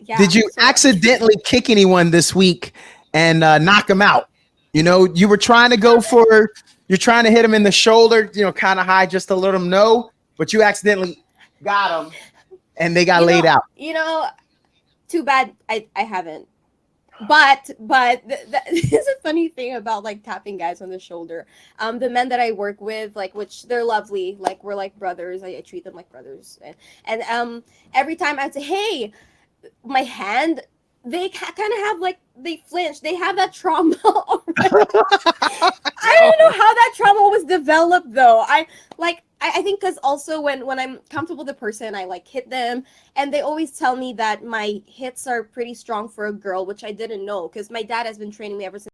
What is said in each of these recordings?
Yeah. Did you So accidentally kick anyone this week and knock them out? You know, you were trying to you're trying to hit them in the shoulder, you know, kind of high just to let them know, but you accidentally got them and they got laid out. too bad I haven't. But there's a funny thing about like tapping guys on the shoulder. The men that I work with, like, which they're lovely, like we're like brothers. I treat them like brothers, and every time I'd say, "Hey," my hand, they kind of have like they flinch. They have that trauma already. I don't know how that trauma was developed though. I think because also when I'm comfortable with the person, I like hit them, and they always tell me that my hits are pretty strong for a girl, which I didn't know because my dad has been training me ever since.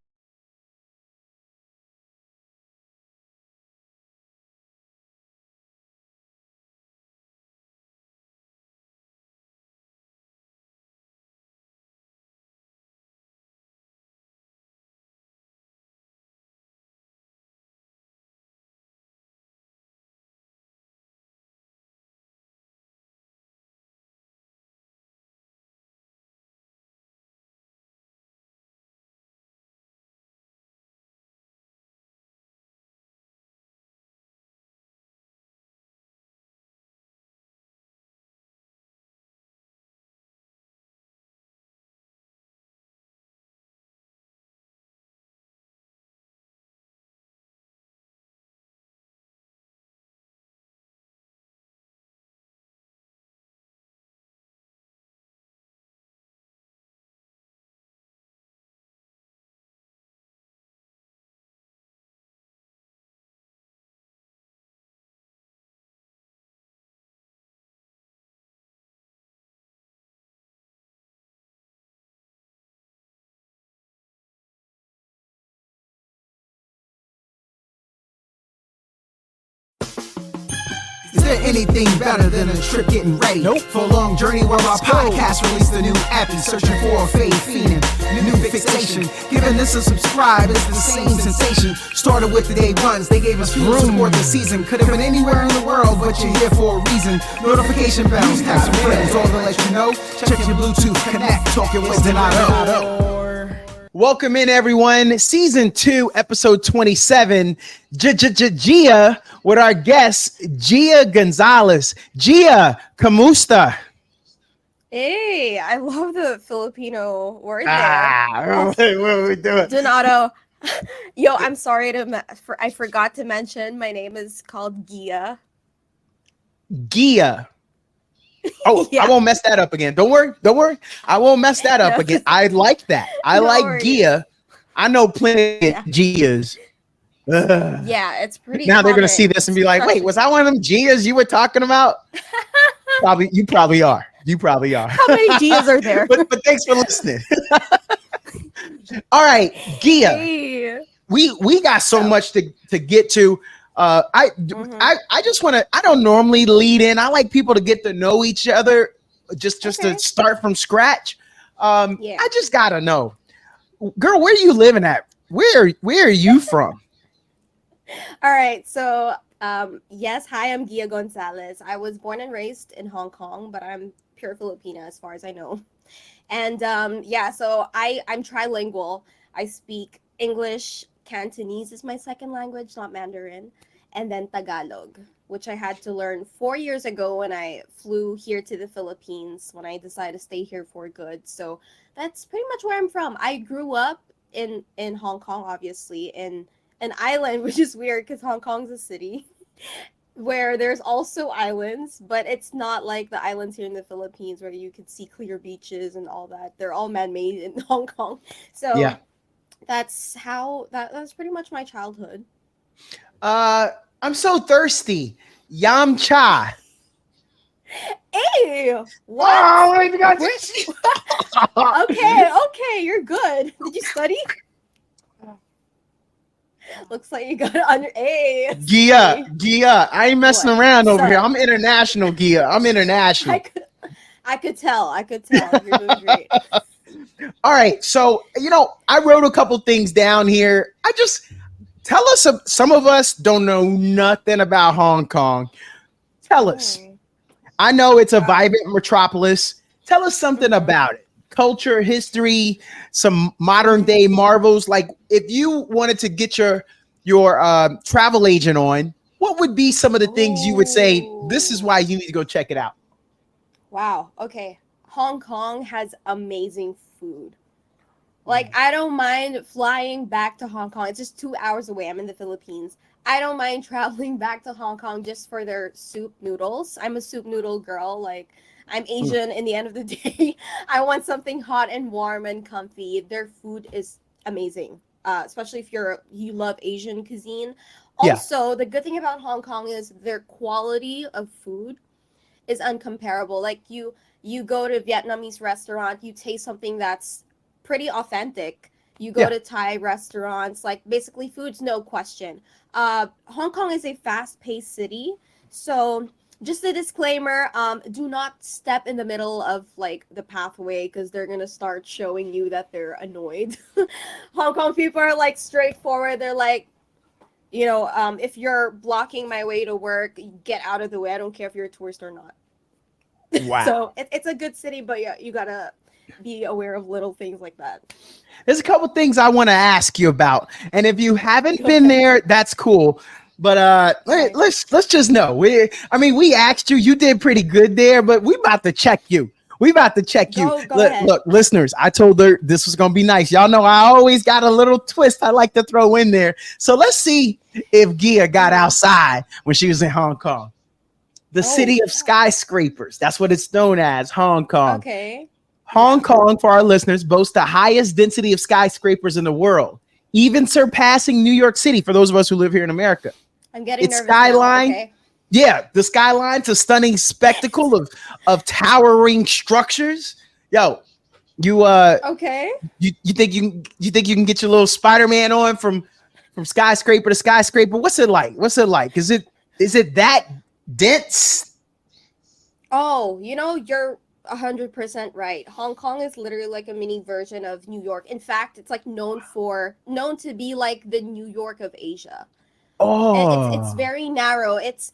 Is there anything better than a trip getting ready? Nope. For a long journey where our podcast released a new epi, searching for a fade fiending, new fixation. Giving this a subscribe is the same sensation. Started with the day ones, they gave us fuel to support the season. Could have been anywhere in the world, but you're here for a reason. Notification bells, text some friends, all to let you know. Check your Bluetooth, connect, talk your with Donato. Welcome in, everyone. Season 2, episode 27. Gia with our guest, Gia Gonzales. Gia, kamusta? Hey, I love the Filipino word Ah, what are we doing? Donato. Yo, I'm sorry I forgot to mention my name is called Gia. Gia. Oh, Yeah. I won't mess that up again. Don't worry. I won't mess that up again. I like that. I No like worries. Gia. I know plenty Yeah. of Gias. Ugh. Yeah, it's pretty. Now they're gonna common. see this and be like, Trust "Wait, me. was I one of them Gias you were talking about?" You probably are. How many Gias are there? but thanks for listening. All right, Gia. Hey. We got so much to get to. I just want to. I don't normally lead in. I like people to get to know each other, just Okay. to start from scratch. Yeah. I just gotta know, girl, where you living at? Where are you from? All right. So, yes. Hi, I'm Gia Gonzales. I was born and raised in Hong Kong, but I'm pure Filipina as far as I know. And yeah, so I'm trilingual. I speak English. Cantonese is my second language, not Mandarin, and then Tagalog, which I had to learn 4 years ago when I flew here to the Philippines when I decided to stay here for good. So that's pretty much where I'm from. I grew up in Hong Kong, obviously, in an island, which is weird because Hong Kong's a city where there's also islands, but it's not like the islands here in the Philippines where you could see clear beaches and all that. They're all man-made in Hong Kong. So Yeah. that's how that's pretty much my childhood. I'm so thirsty. Yam cha. Hey, what? Oh, my God. Okay, you're good. Did you study? Looks like you got it on your A. Gia. I ain't messing What? around over Son. here. I'm international, Gia. I'm international. I could tell. You're doing great. All right. So, I wrote a couple things down here. Tell us, some of us don't know nothing about Hong Kong. Tell us. I know it's a vibrant metropolis. Tell us something Mhm. about it. Culture, history, some modern day marvels. Like if you wanted to get your travel agent on, what would be some of the things you would say? This is Oh, why you need to go check it out. wow. Okay. Hong Kong has amazing food. Like, I don't mind flying back to Hong Kong. It's just 2 hours away. I'm in the Philippines. I don't mind traveling back to Hong Kong just for their soup noodles. I'm a soup noodle girl. Like, I'm Mm. Asian in the end of the day. I want something hot and warm and comfy. Their food is amazing, especially if you love Asian cuisine. Yeah, Also, the good thing about Hong Kong is their quality of food is uncomparable. Like you go to a Vietnamese restaurant, you taste something that's pretty authentic. You go yeah. to Thai restaurants, like basically food's no question. Hong Kong is a fast-paced city, so just a disclaimer: do not step in the middle of like the pathway because they're gonna start showing you that they're annoyed. Hong Kong people are like straightforward. They're like, if you're blocking my way to work, get out of the way. I don't care if you're a tourist or not. Wow. So it's a good city, but yeah, you gotta be aware of little things like that. There's a couple things I want to ask you about, and if you haven't Go been ahead. there, that's cool. But Okay. let's just know. We asked you, you did pretty good there, but we about to check you. We about to check you. Go Look, ahead. look, listeners. I told her this was gonna be nice. Y'all know I always got a little twist I like to throw in there. So let's see if Gia got Hmm. outside when she was in Hong Kong. The Oh, city of skyscrapers. That's what it's known as, Hong Kong. okay. Hong Yeah. Kong, for our listeners, boasts the highest density of skyscrapers in the world, even surpassing New York City for those of us who live here in America. I'm getting Its nervous now. skyline, Okay. yeah, the skyline's a stunning spectacle of towering structures. Yo, you Okay. you think you can get your little Spider-Man on from skyscraper to skyscraper? What's it like? What's it like? Is it that dense? Oh, you're 100% right. Hong Kong is literally like a mini version of New York. In fact, it's like known to be like the New York of Asia. And it's Oh, very narrow. It's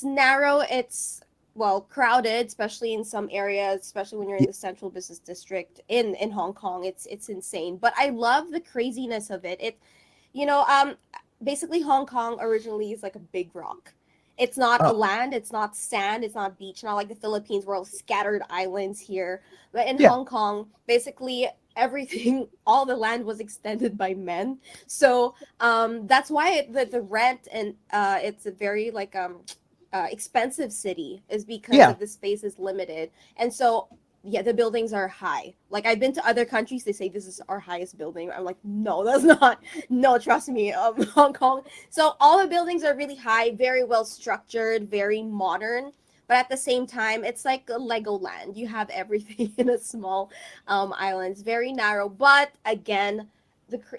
narrow. It's well crowded, especially in some areas, especially when you're in y- the central business district in Hong Kong. It's insane. But I love the craziness of it. You know, um, Basically Hong Kong originally is like a big rock. It's not a oh, land, it's not sand, it's not beach, not like the Philippines where all scattered islands here. But in yeah, Hong Kong, basically everything, all the land was extended by men. So that's why the rent and it's a very like expensive city is because yeah. of the space is limited. And so yeah, the buildings are high. Like I've been to other countries, they say this is our highest building. I'm like, no, that's not. No, trust me, Hong Kong. So all the buildings are really high, very well structured, very modern. But at the same time, it's like a Legoland. You have everything in a small island. It's very narrow, but again,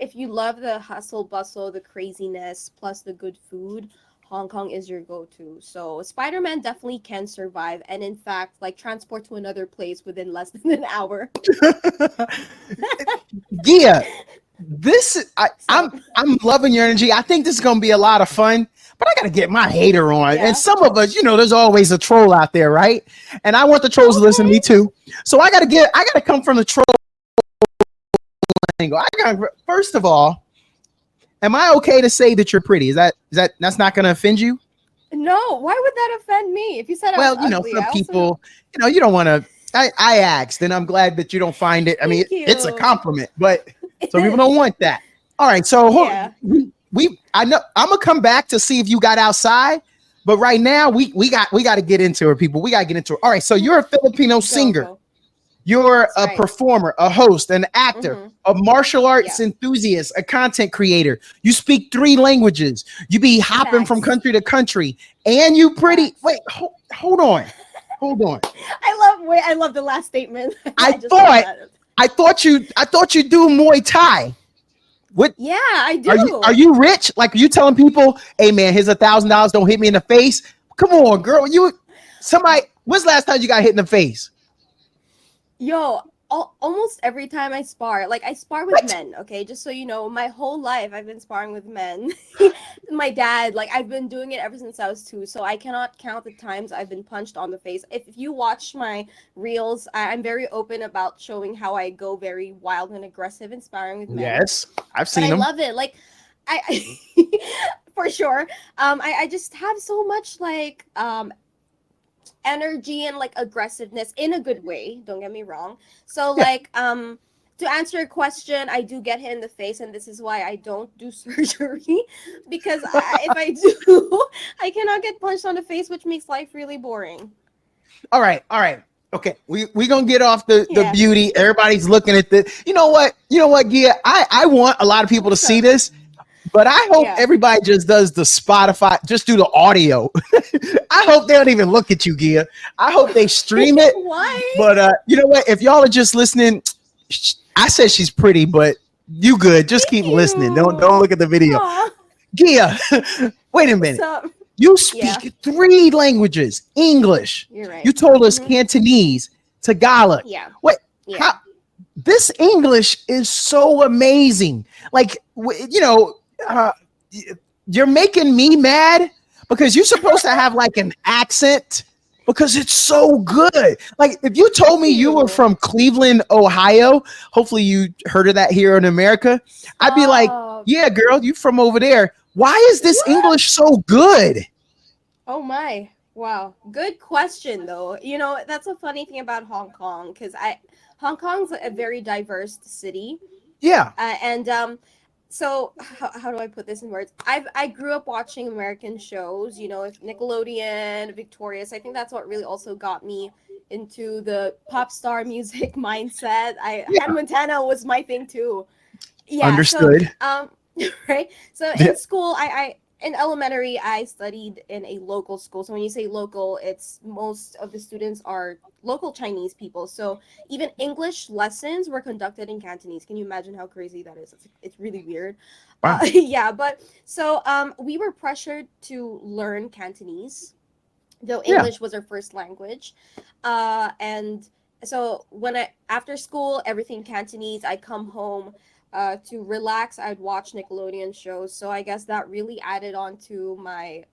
if you love the hustle bustle, the craziness, plus the good food, Hong Kong is your go-to. So Spider-Man definitely can survive, and in fact, like transport to another place within less than an hour. Yeah, this So I'm loving your energy. I think this is gonna be a lot of fun, but I gotta get my hater on. And yeah. some of us, there's always a troll out there, right? And I want the trolls to listen to Okay. me too. So I gotta come from the troll angle. First of all, am I okay to say that you're pretty? That's not gonna offend you? No, why would that offend me? If you said I was Well, ugly, some I also people, you don't want to. I asked, and I'm glad that you don't find it. I mean, thank it's a you. compliment, but It some people is. don't want that. All right, so Yeah. I know I'm gonna come back to see if you got outside, but right now we got to get into it, people. We got to get into it. All right, so you're a Filipino Go, singer. go. You're That's a right. performer, a host, an actor, Mm-hmm. a martial arts Yeah. enthusiast, a content creator. You speak 3 languages. You be hopping from Facts. country to country, and you pretty. Facts. Wait, hold on, hold on. I love the last statement. I I just love thought, that. I thought you do Muay Thai. What Yeah, I are you? Are do. you rich? Like, are you telling people, "Hey, man, here's $1,000. Don't hit me in the face." Come on, girl. Somebody. When's the last time you got hit in the face? Yo, almost every time I spar, like I spar with men, okay? Just so you know, my whole life I've been sparring with men. My dad, like I've been doing it ever since I was 2, so I cannot count the times I've been punched on the face. If you watch my reels, I'm very open about showing how I go very wild and aggressive in sparring with men. Yes, I've But seen I them. love it. Like I for sure. I just have so much like energy and like aggressiveness in a good way, don't get me wrong. So Yeah. like to answer your question, I do get hit in the face, and this is why I don't do surgery, because if I do, I cannot get punched on the face, which makes life really boring. All right, all right. Okay, we gonna get off the Yeah. beauty. Everybody's looking at the. You know what? You know what, Gia? I want a lot of people to see So, this, but I hope yeah. everybody just does the Spotify. Just do the audio. I hope they don't even look at you, Gia. I hope they stream it. Why? But you know what? If y'all are just listening, I said she's pretty, but you good. Just Thank keep listening. Don't you. look at the video. Aw, Gia, wait a what's minute. up? You Yeah, speak 3 languages: English. you're right. You told us Mhm. Cantonese, Tagalog. Yeah, Wait, yeah. how? This English is so amazing. Like, you know, you're making me mad because you're supposed to have like an accent because it's so good. Like, if you told me you were You. from Cleveland, Ohio, hopefully you heard of that here in America, I'd be like, Stop. yeah, girl, you from over there. Why is this What? English so good? Oh my. Wow. Good question though. You know, that's a funny thing about Hong Kong, cuz Hong Kong's a very diverse city. Yeah. And so how do I put this in words? I grew up watching American shows, you know, Nickelodeon, Victorious. I think that's what really also got me into the pop star music mindset. Hannah Yeah. Montana was my thing too. Yeah, so Understood. right. So Yeah. in school, I in elementary I studied in a local school. So when you say local, it's most of the students are local Chinese people. So even English lessons were conducted in Cantonese. Can you imagine how crazy that is? It's really weird. Wow. Yeah, but so we were pressured to learn Cantonese, though Yeah. English was our first language. And so when I after school, everything Cantonese, I come home to relax. I'd watch Nickelodeon shows. So I guess that really added on to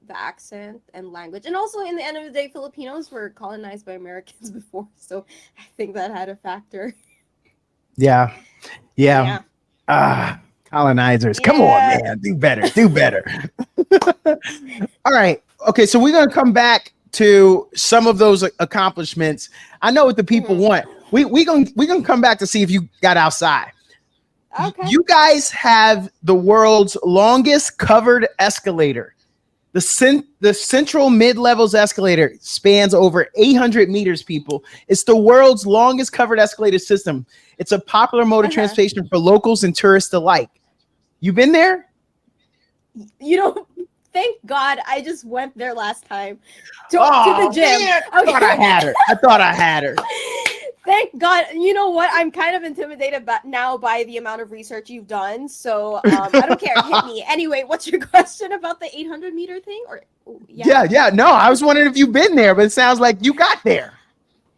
the accent and language. And also in the end of the day, Filipinos were colonized by Americans before. So I think that had a factor. Yeah. Yeah. Yeah. Ah, colonizers. Come on, Yeah. man. Do better. Do better. All right. Okay. So we're gonna come back to some of those accomplishments. I know what the people Mhm. want. We gonna come back to see if you got outside. Okay. You guys have the world's longest covered escalator. The central mid-levels escalator spans over 800 meters, people. It's the world's longest covered escalator system. It's a popular mode of Uh-huh. transportation for locals and tourists alike. You been there? You know, thank God I just went there last time to Oh, the gym. man. I thought I had her. I thought I had her. Thank God. You know what? I'm kind of intimidated now by the amount of research you've done. So I don't care. Hit me. Anyway, what's your question about the 800-meter thing? Or Yeah. No, I was wondering if you've been there, but it sounds like you got there.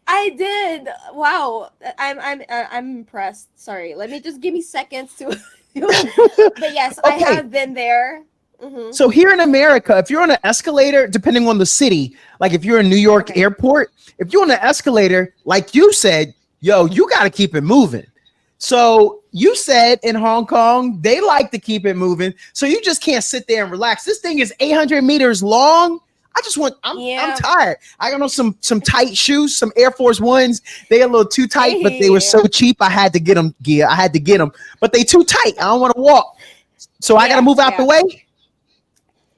I did. Wow. I'm impressed. Sorry. Let me just give me seconds to. But yes, I Okay. have been there. Mhm. So here in America, if you're on an escalator, depending on the city, like if you're in New York Okay. airport, if you're on an escalator, like you said, yo, you got to keep it moving. So you said in Hong Kong, they like to keep it moving. So you just can't sit there and relax. This thing is 800 meters long. I'm Yeah. tired. I got on some tight shoes, some Air Force Ones. They a little too tight, but they were so cheap. I had to get them, Gia. I had to get them, but they too tight. I don't want to walk. So I got to Yeah, move out the yeah. way.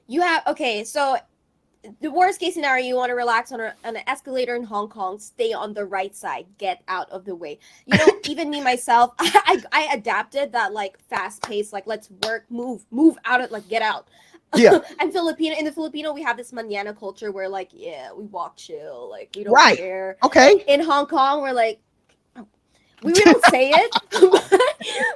You have okay, so the worst case scenario, you want to relax on an escalator in Hong Kong, stay on the right side, get out of the way. You know, even me myself, I adapted that like fast pace, like let's work, move out of like get out. Yeah. And in the Filipino, we have this manana culture where like, yeah, we walk chill, like we don't Right. care. Okay. In Hong Kong, we're like we don't say it,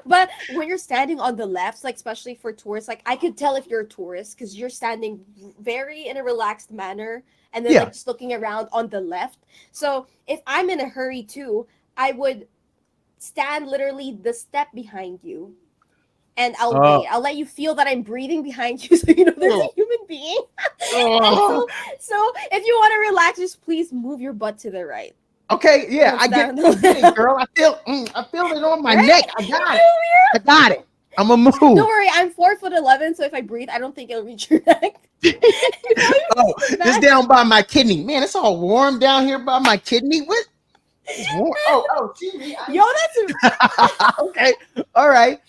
but when you're standing on the left, like especially for tourists, like I could tell if you're a tourist because you're standing very in a relaxed manner and then Yeah. like just looking around on the left. So if I'm in a hurry too, I would stand literally the step behind you, and I'll Oh, wait. I'll let you feel that I'm breathing behind you, so you know there's a oh, human being. And oh. so if you want to relax, just please move your butt to the right. Okay, yeah, Don't I get, stand I on get it, the girl. I feel it on my neck. right. I got it. I got it. I'm gonna Don't move. worry, I'm 4'11", so if I breathe, I don't think it'll reach your neck. If all you Oh, feel is just that. down by my kidney. Man, it's all warm down here by my kidney. What? It's warm. Oh, see me. Yo, that's Okay. All right.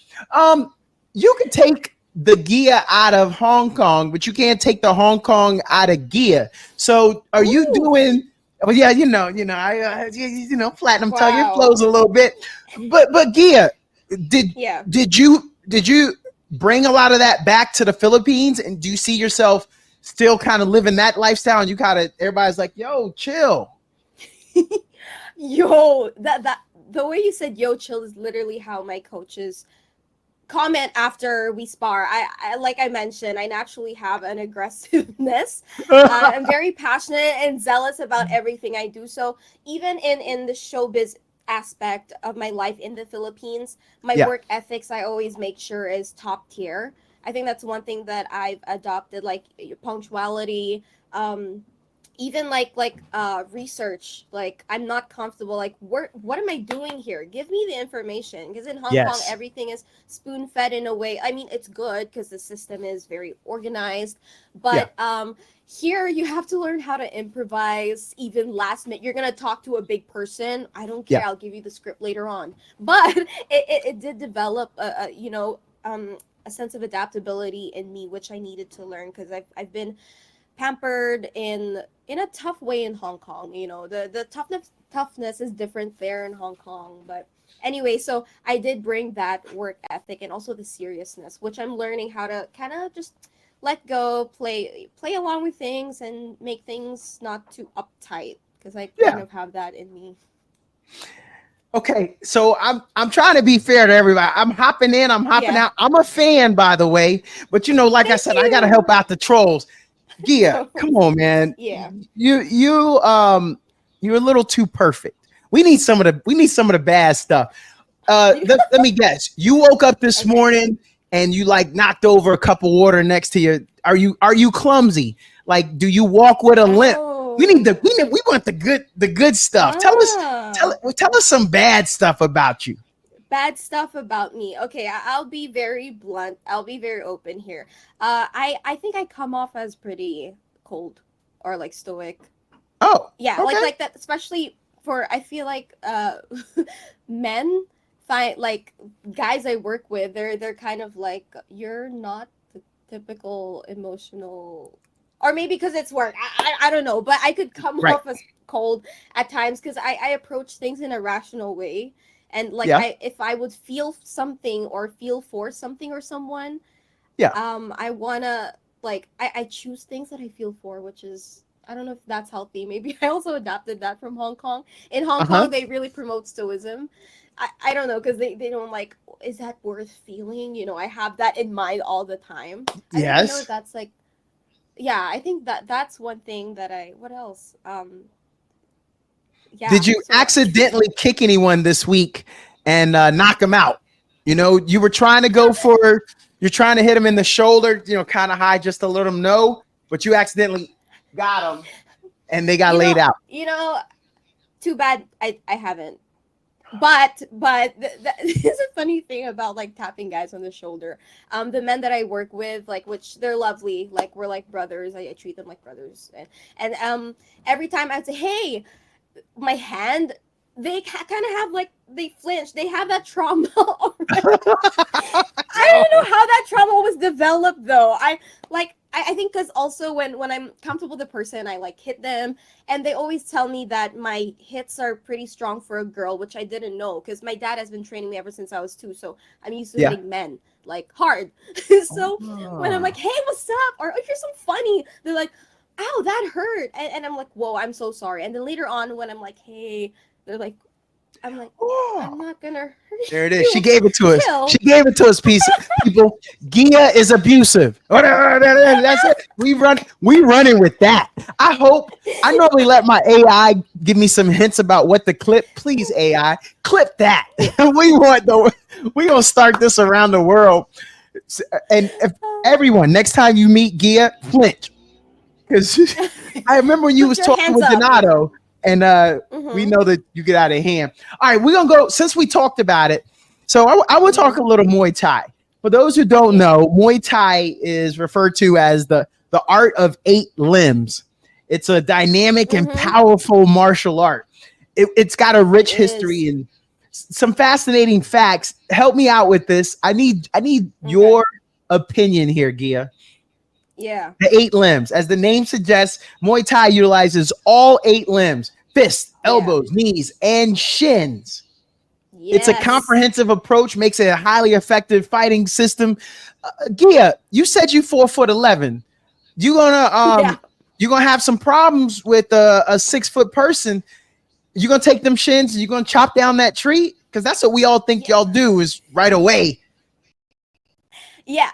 You can take the Gia out of Hong Kong, but you can't take the Hong Kong out of Gia. So, are you ooh, doing? Well, yeah, platinum tongue. It wow. flows a little bit, but Gia, did Yeah. did you bring a lot of that back to the Philippines, and do you see yourself still kind of living that lifestyle? And you kind of everybody's like, "Yo, chill." Yo, that the way you said "yo, chill" is literally how my coaches comment after we spar. I like I mentioned, I naturally have an aggressiveness. I'm very passionate and zealous about everything I do. So even in the showbiz aspect of my life in the Philippines, my Yeah. work ethics I always make sure is top tier. I think that's one thing that I've adopted, like punctuality, even research. Like I'm not comfortable like what am I doing here, give me the information, because in Hong Kong Yes. everything is spoon fed in a way. I mean, it's good because the system is very organized, Yeah. but here you have to learn how to improvise even last minute. You're gonna talk to a big person, I don't Yeah. care, I'll give you the script later on. But it did develop a sense of adaptability in me, which I needed to learn because I've been pampered in a tough way in Hong Kong. You know, the toughness is different there in Hong Kong. But anyway, so I did bring that work ethic and also the seriousness, which I'm learning how to kind of just let go, play along with things, and make things not too uptight because I kind Yeah. of have that in me. Okay, so I'm trying to be fair to everybody. I'm hopping in, I'm hopping Yeah. out. I'm a fan, by the way, but like I Thank said, I gotta help you. out the trolls. Gia, No. come on, man. Yeah. You're a little too perfect. We need some of the bad stuff. Let me guess. You woke up this Okay. morning and you like knocked over a cup of water next to you. Are you clumsy? Like, do you walk with a limp? Oh. We want the good stuff. Ah. Tell us some bad stuff about you. Bad stuff about me. Okay, I'll be very blunt. I'll be very open here. I think I come off as pretty cold or like stoic. Oh, Yeah, okay. like that, especially for I feel like men find like guys I work with, they're kind of like you're not the typical emotional, or maybe because it's work. I don't know, but I could come Right. off as cold at times because I approach things in a rational way. And like Yeah. I if I would feel something or feel for something or someone, Yeah. I wanna like I choose things that I feel for, which is I don't know if that's healthy. Maybe I also adapted that from Hong Kong. In Hong Uh-huh. Kong, they really promote stoicism. I don't know because they don't like is that worth feeling? You know, I have that in mind all the time. I don't even know if Yes. that's like yeah. I think that's one thing that I what else Did yeah. you So accidentally kick anyone this week and knock them out? You were trying to you're trying to hit them in the shoulder, kind of high just to let them know, but you accidentally got them and they got you laid know out. you know too bad I haven't. But there's a funny thing about like tapping guys on the shoulder. The men that I work with, like which they're lovely, like we're like brothers. I treat them like brothers, and every time I'd say, "Hey," my hand, they kind of have like they flinch. They have that trauma already. I don't Oh, know how that trauma was developed though. I think because also when I'm comfortable with the person, I like hit them, and they always tell me that my hits are pretty strong for a girl, which I didn't know because my dad has been training me ever since I was 2, so I'm used to yeah. hitting men like hard. So when I'm Oh. like, "Hey, what's up?" or "Oh, you're so funny," they're like, "Ow, that hurt," and I'm like, "Whoa, I'm so sorry." And then later on, when I'm like, "Hey," they're like, I'm like, Oh, I'm not gonna hurt there it is. She you. gave it to us. Chill. She gave it to us, people. Gia is abusive. That's it. We running with that. I hope. I normally let my AI give me some hints about what the clip. Please, AI, clip that. We gonna start this around the world. And if everyone, next time you meet Gia, flinch. Because I remember when you Put was your talking hands with up. Donato, and we Mm-hmm. know that you get out of hand. All right, we're gonna go since we talked about it. So I will talk Mm-hmm. a little Muay Thai. For those who don't Yeah. know, Muay Thai is referred to as the art of 8 limbs. It's a dynamic and Mm-hmm. powerful martial art. It's got a It rich is. history and some fascinating facts. Help me out with this. I need Okay. your opinion here, Gia. Yeah. The 8 limbs. As the name suggests, Muay Thai utilizes all 8 limbs: fists, Yeah. elbows, knees, and shins. It's a Yes. comprehensive approach, makes it a highly effective fighting system. Gia, you said you 4'11". You gonna Yeah. you gonna have some problems with a 6 foot person. You gonna take them shins and you gonna chop down that tree? Because that's what we all think Yeah. y'all do is right away. Yeah.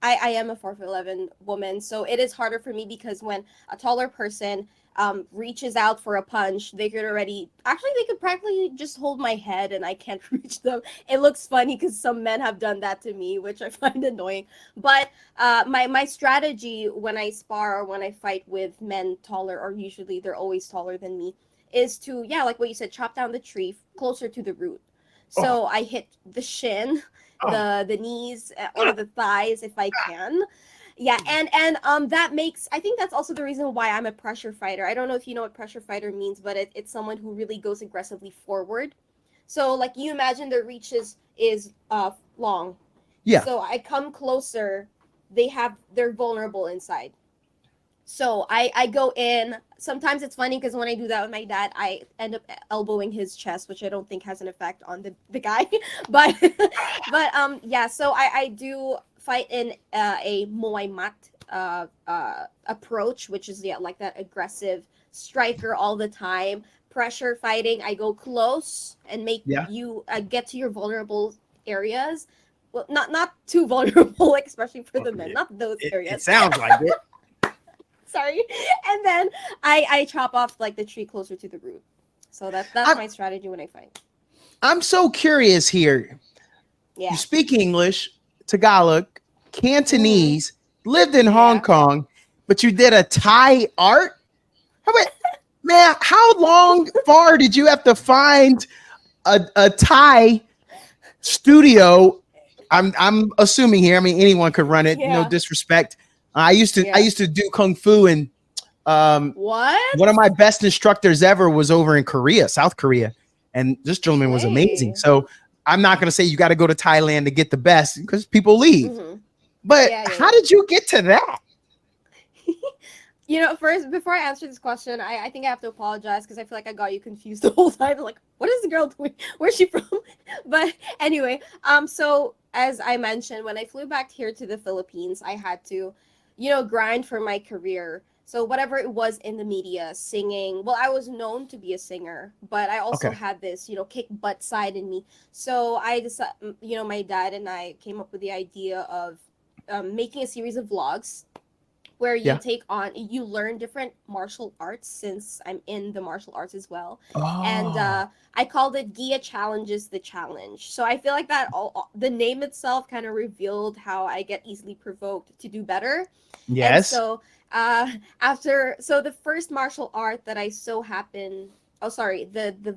I am a 4'11" woman, so it is harder for me because when a taller person reaches out for a punch, they could practically just hold my head and I can't reach them. It looks funny because some men have done that to me, which I find annoying. But my strategy when I spar or when I fight with men taller, or usually they're always taller than me, is to, yeah, like what you said, chop down the tree closer to the root. Oh, So I hit the shin, oh. the knees, or the thighs if I can. Yeah, and that makes, I think that's also the reason why I'm a pressure fighter. I don't know if you know what pressure fighter means, but it's someone who really goes aggressively forward. So like you imagine their reach is long. Yeah, So I come closer, they're vulnerable inside. So I go in. Sometimes it's funny because when I do that with my dad, I end up elbowing his chest, which I don't think has an effect on the guy. but yeah. So I do fight in a Muay Mat approach, which is, yeah, like that aggressive striker all the time. Pressure fighting. I go close and make yeah. you get to your vulnerable areas. Well, not too vulnerable, like especially for Oh, the men, not those it areas. sounds like it. Sorry. And then I chop off like the tree closer to the root. So that's I'm my strategy when I fight. I'm so curious here. You Yeah. speak English, Tagalog, Mm-hmm. Cantonese, lived in Hong Yeah. Kong, but you did a Thai art? How about, man, how long far did you have to find a Thai studio? I'm assuming here. I mean, anyone could run it. No Yeah. disrespect. I Yeah. used to do kung fu, and one of What? my best instructors ever was over in Korea, South Korea, and this gentleman was amazing. Okay. So I'm not going to say you got to go to Thailand to get the best because people leave. Mm-hmm. But Yeah, yeah, how yeah. did you get to that? First, before I answer this question, I think I have to apologize because I feel like I got you confused the whole time. Like, what is the girl doing? Where's she from? But anyway, so as I mentioned, when I flew back here to the Philippines, I had to, grind for my career. So whatever it was in the media, singing. Well, I was known to be a singer, but I also Okay. had this, kick butt side in me. So I decided, my dad and I came up with the idea of making a series of vlogs where Yeah. you learn different martial arts, since I'm in the martial arts as well. And Oh, I called it Gia Challenges the Challenge. So I feel like that the name itself kind of revealed how I get easily provoked to do better. And yes. so uh after so the first martial art that I so happen oh sorry the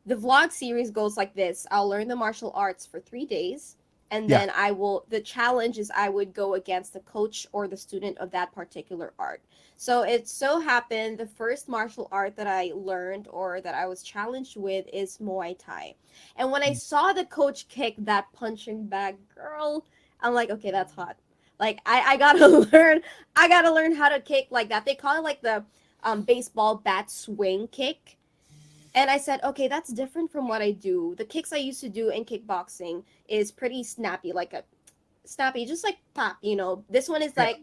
vlog series goes like this. I'll learn the martial arts for 3 days, and Yeah. then the challenge is I would go against the coach or the student of that particular art. So it so happened the first martial art that I learned or that I was challenged with is Muay Thai. And when I saw the coach kick that punching bag, girl, I'm like, okay, that's hot. Like I gotta learn how to kick like that. They call it like the baseball bat swing kick. And I said, okay, that's different from what I do. The kicks I used to do in kickboxing is pretty snappy, snappy, just like pop. This one is Yeah. like,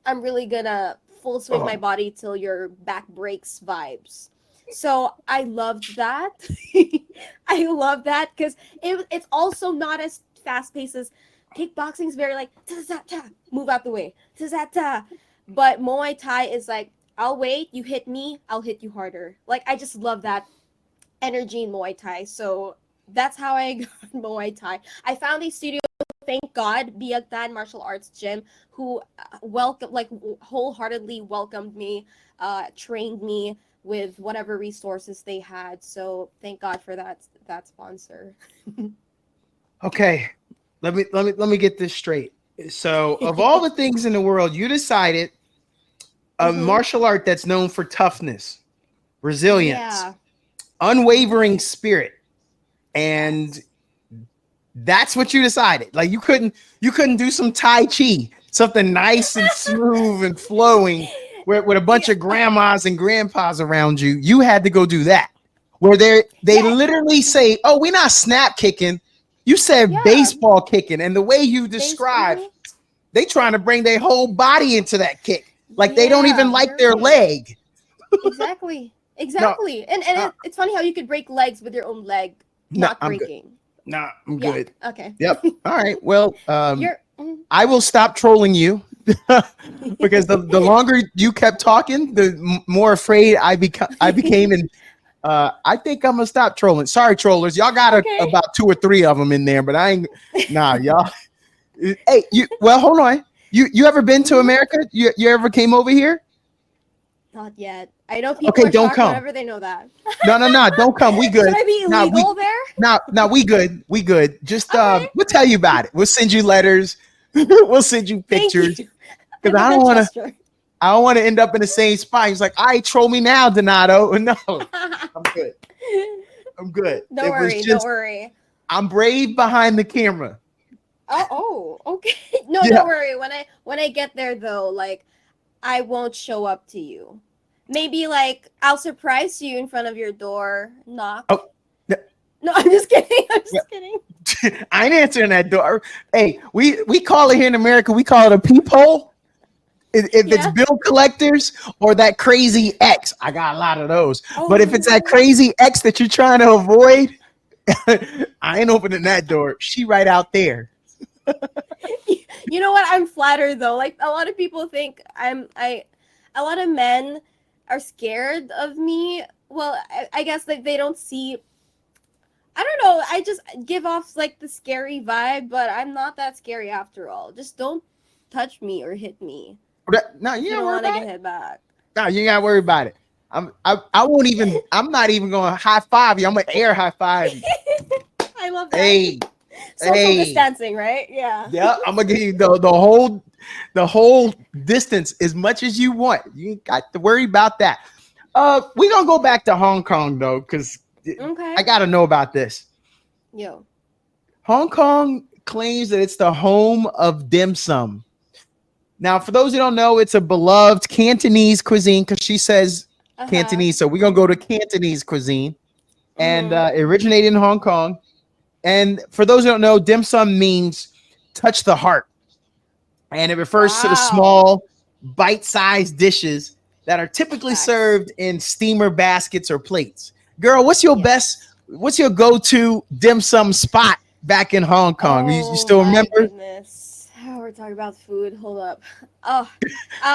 I'm really gonna full swing Oh, my body till your back breaks vibes. So I loved that. I love that because it's also not as fast paced as kickboxing is very like ta-ta-ta, move out the way, ta-ta-ta. But Muay Thai is like, I'll wait, you hit me, I'll hit you harder. Like I just love that energy in Muay Thai. So that's how I got Muay Thai. I found a studio, thank God, Biagtan Martial Arts Gym, who wholeheartedly welcomed me, trained me with whatever resources they had. So thank God for that sponsor. Okay, let me get this straight. So, of all the things in the world, you decided a Mhm. martial art that's known for toughness, resilience, Yeah. unwavering spirit, and Yes. that's what you decided. Like you couldn't do some Tai Chi, something nice and smooth and flowing with a bunch Yeah. of grandmas and grandpas around you. You had to go do that. Where they Yeah. literally say, "Oh, we're not snap kicking." You said Yeah. baseball kicking, and the way you Base. describe, they trying to bring their whole body into that kick. Like they don't even Yeah, like you're their right. leg. Exactly. No, Exactly. And uh, it's funny how you could break legs with your own leg no, not I'm good. breaking. Nah, I'm Yeah. good. Okay. Yep. All right. Well, You're I will stop trolling you because the longer you kept talking, the more afraid I became, and I think I'm gonna stop trolling. Sorry, trollers, y'all got okay. about two or three of them in there, but I ain't. Nah, y'all. Hey, you. Well, hold on. You ever been to Mhm. America? You ever came over here? Not yet. I know people Okay, are don't shocked come. whenever they know that. No, no, no, don't come. We Should good. I be Now illegal we there? now we good. We good. Just Okay. we'll tell you about it. We'll send you letters. We'll send you Thank you. pictures As because a I don't good want to. gesture. I don't want to end up in the same spot. He's like, "All right, troll me now, Donato." No, I'm good. I'm good. Don't It was worry. Don't just worry. I'm brave behind the camera. Oh, okay. No, Yeah. don't worry. When I get there though, like I won't show up to you. Maybe like I'll surprise you in front of your door, knock. Oh, yeah, No, I'm just kidding. I'm yeah. just kidding. I ain't answering that door. Hey, we call it here in America. We call it a peephole. If it's Yeah. bill collectors or that crazy ex, I got a lot of those. But if it's that Oh. crazy ex that you're trying to avoid, I ain't opening that door. She right out there. You know what? I'm flattered though. Like a lot of people think I a lot of men are scared of me. Well, I guess like they don't see, I don't know. I just give off like the scary vibe, but I'm not that scary after all. Just don't touch me or hit me No, you if you ain't don't worry want to about get it. hit back. No, you ain't gotta worry about it. I won't even. I'm not even gonna high five you. I'm gonna air high five you. I love that. Hey, Social hey. distancing, right? Yeah. Yeah, I'm gonna give you the whole distance as much as you want. You ain't got to worry about that. We gonna go back to Hong Kong though, because Okay. I gotta know about this. Yo. Hong Kong claims that it's the home of dim sum. Now, for those who don't know, it's a beloved Cantonese cuisine because she says Uh-huh. Cantonese, so we're gonna go to Cantonese cuisine, and Mhm. it originated in Hong Kong. And for those who don't know, dim sum means touch the heart, and it refers to the Wow. small, bite-sized dishes that are typically Facts. served in steamer baskets or plates. Girl, what's your best? Yes. What's your go-to dim sum spot back in Hong Kong? You Oh still my remember? goodness. Oh, we're talking about food. Hold up. Oh,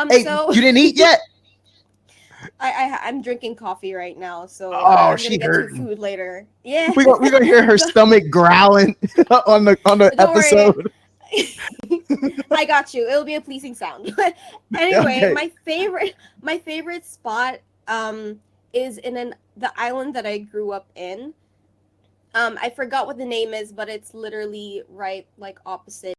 Hey, so you didn't eat yet? I'm drinking coffee right now, so Oh, I'm gonna she get to hurting. food later. Yeah. We gonna hear her So stomach growling on the don't worry. episode. I got you. It'll be a pleasing sound. But anyway, Okay. my favorite spot is in the island that I grew up in. I forgot what the name is, but it's literally right like opposite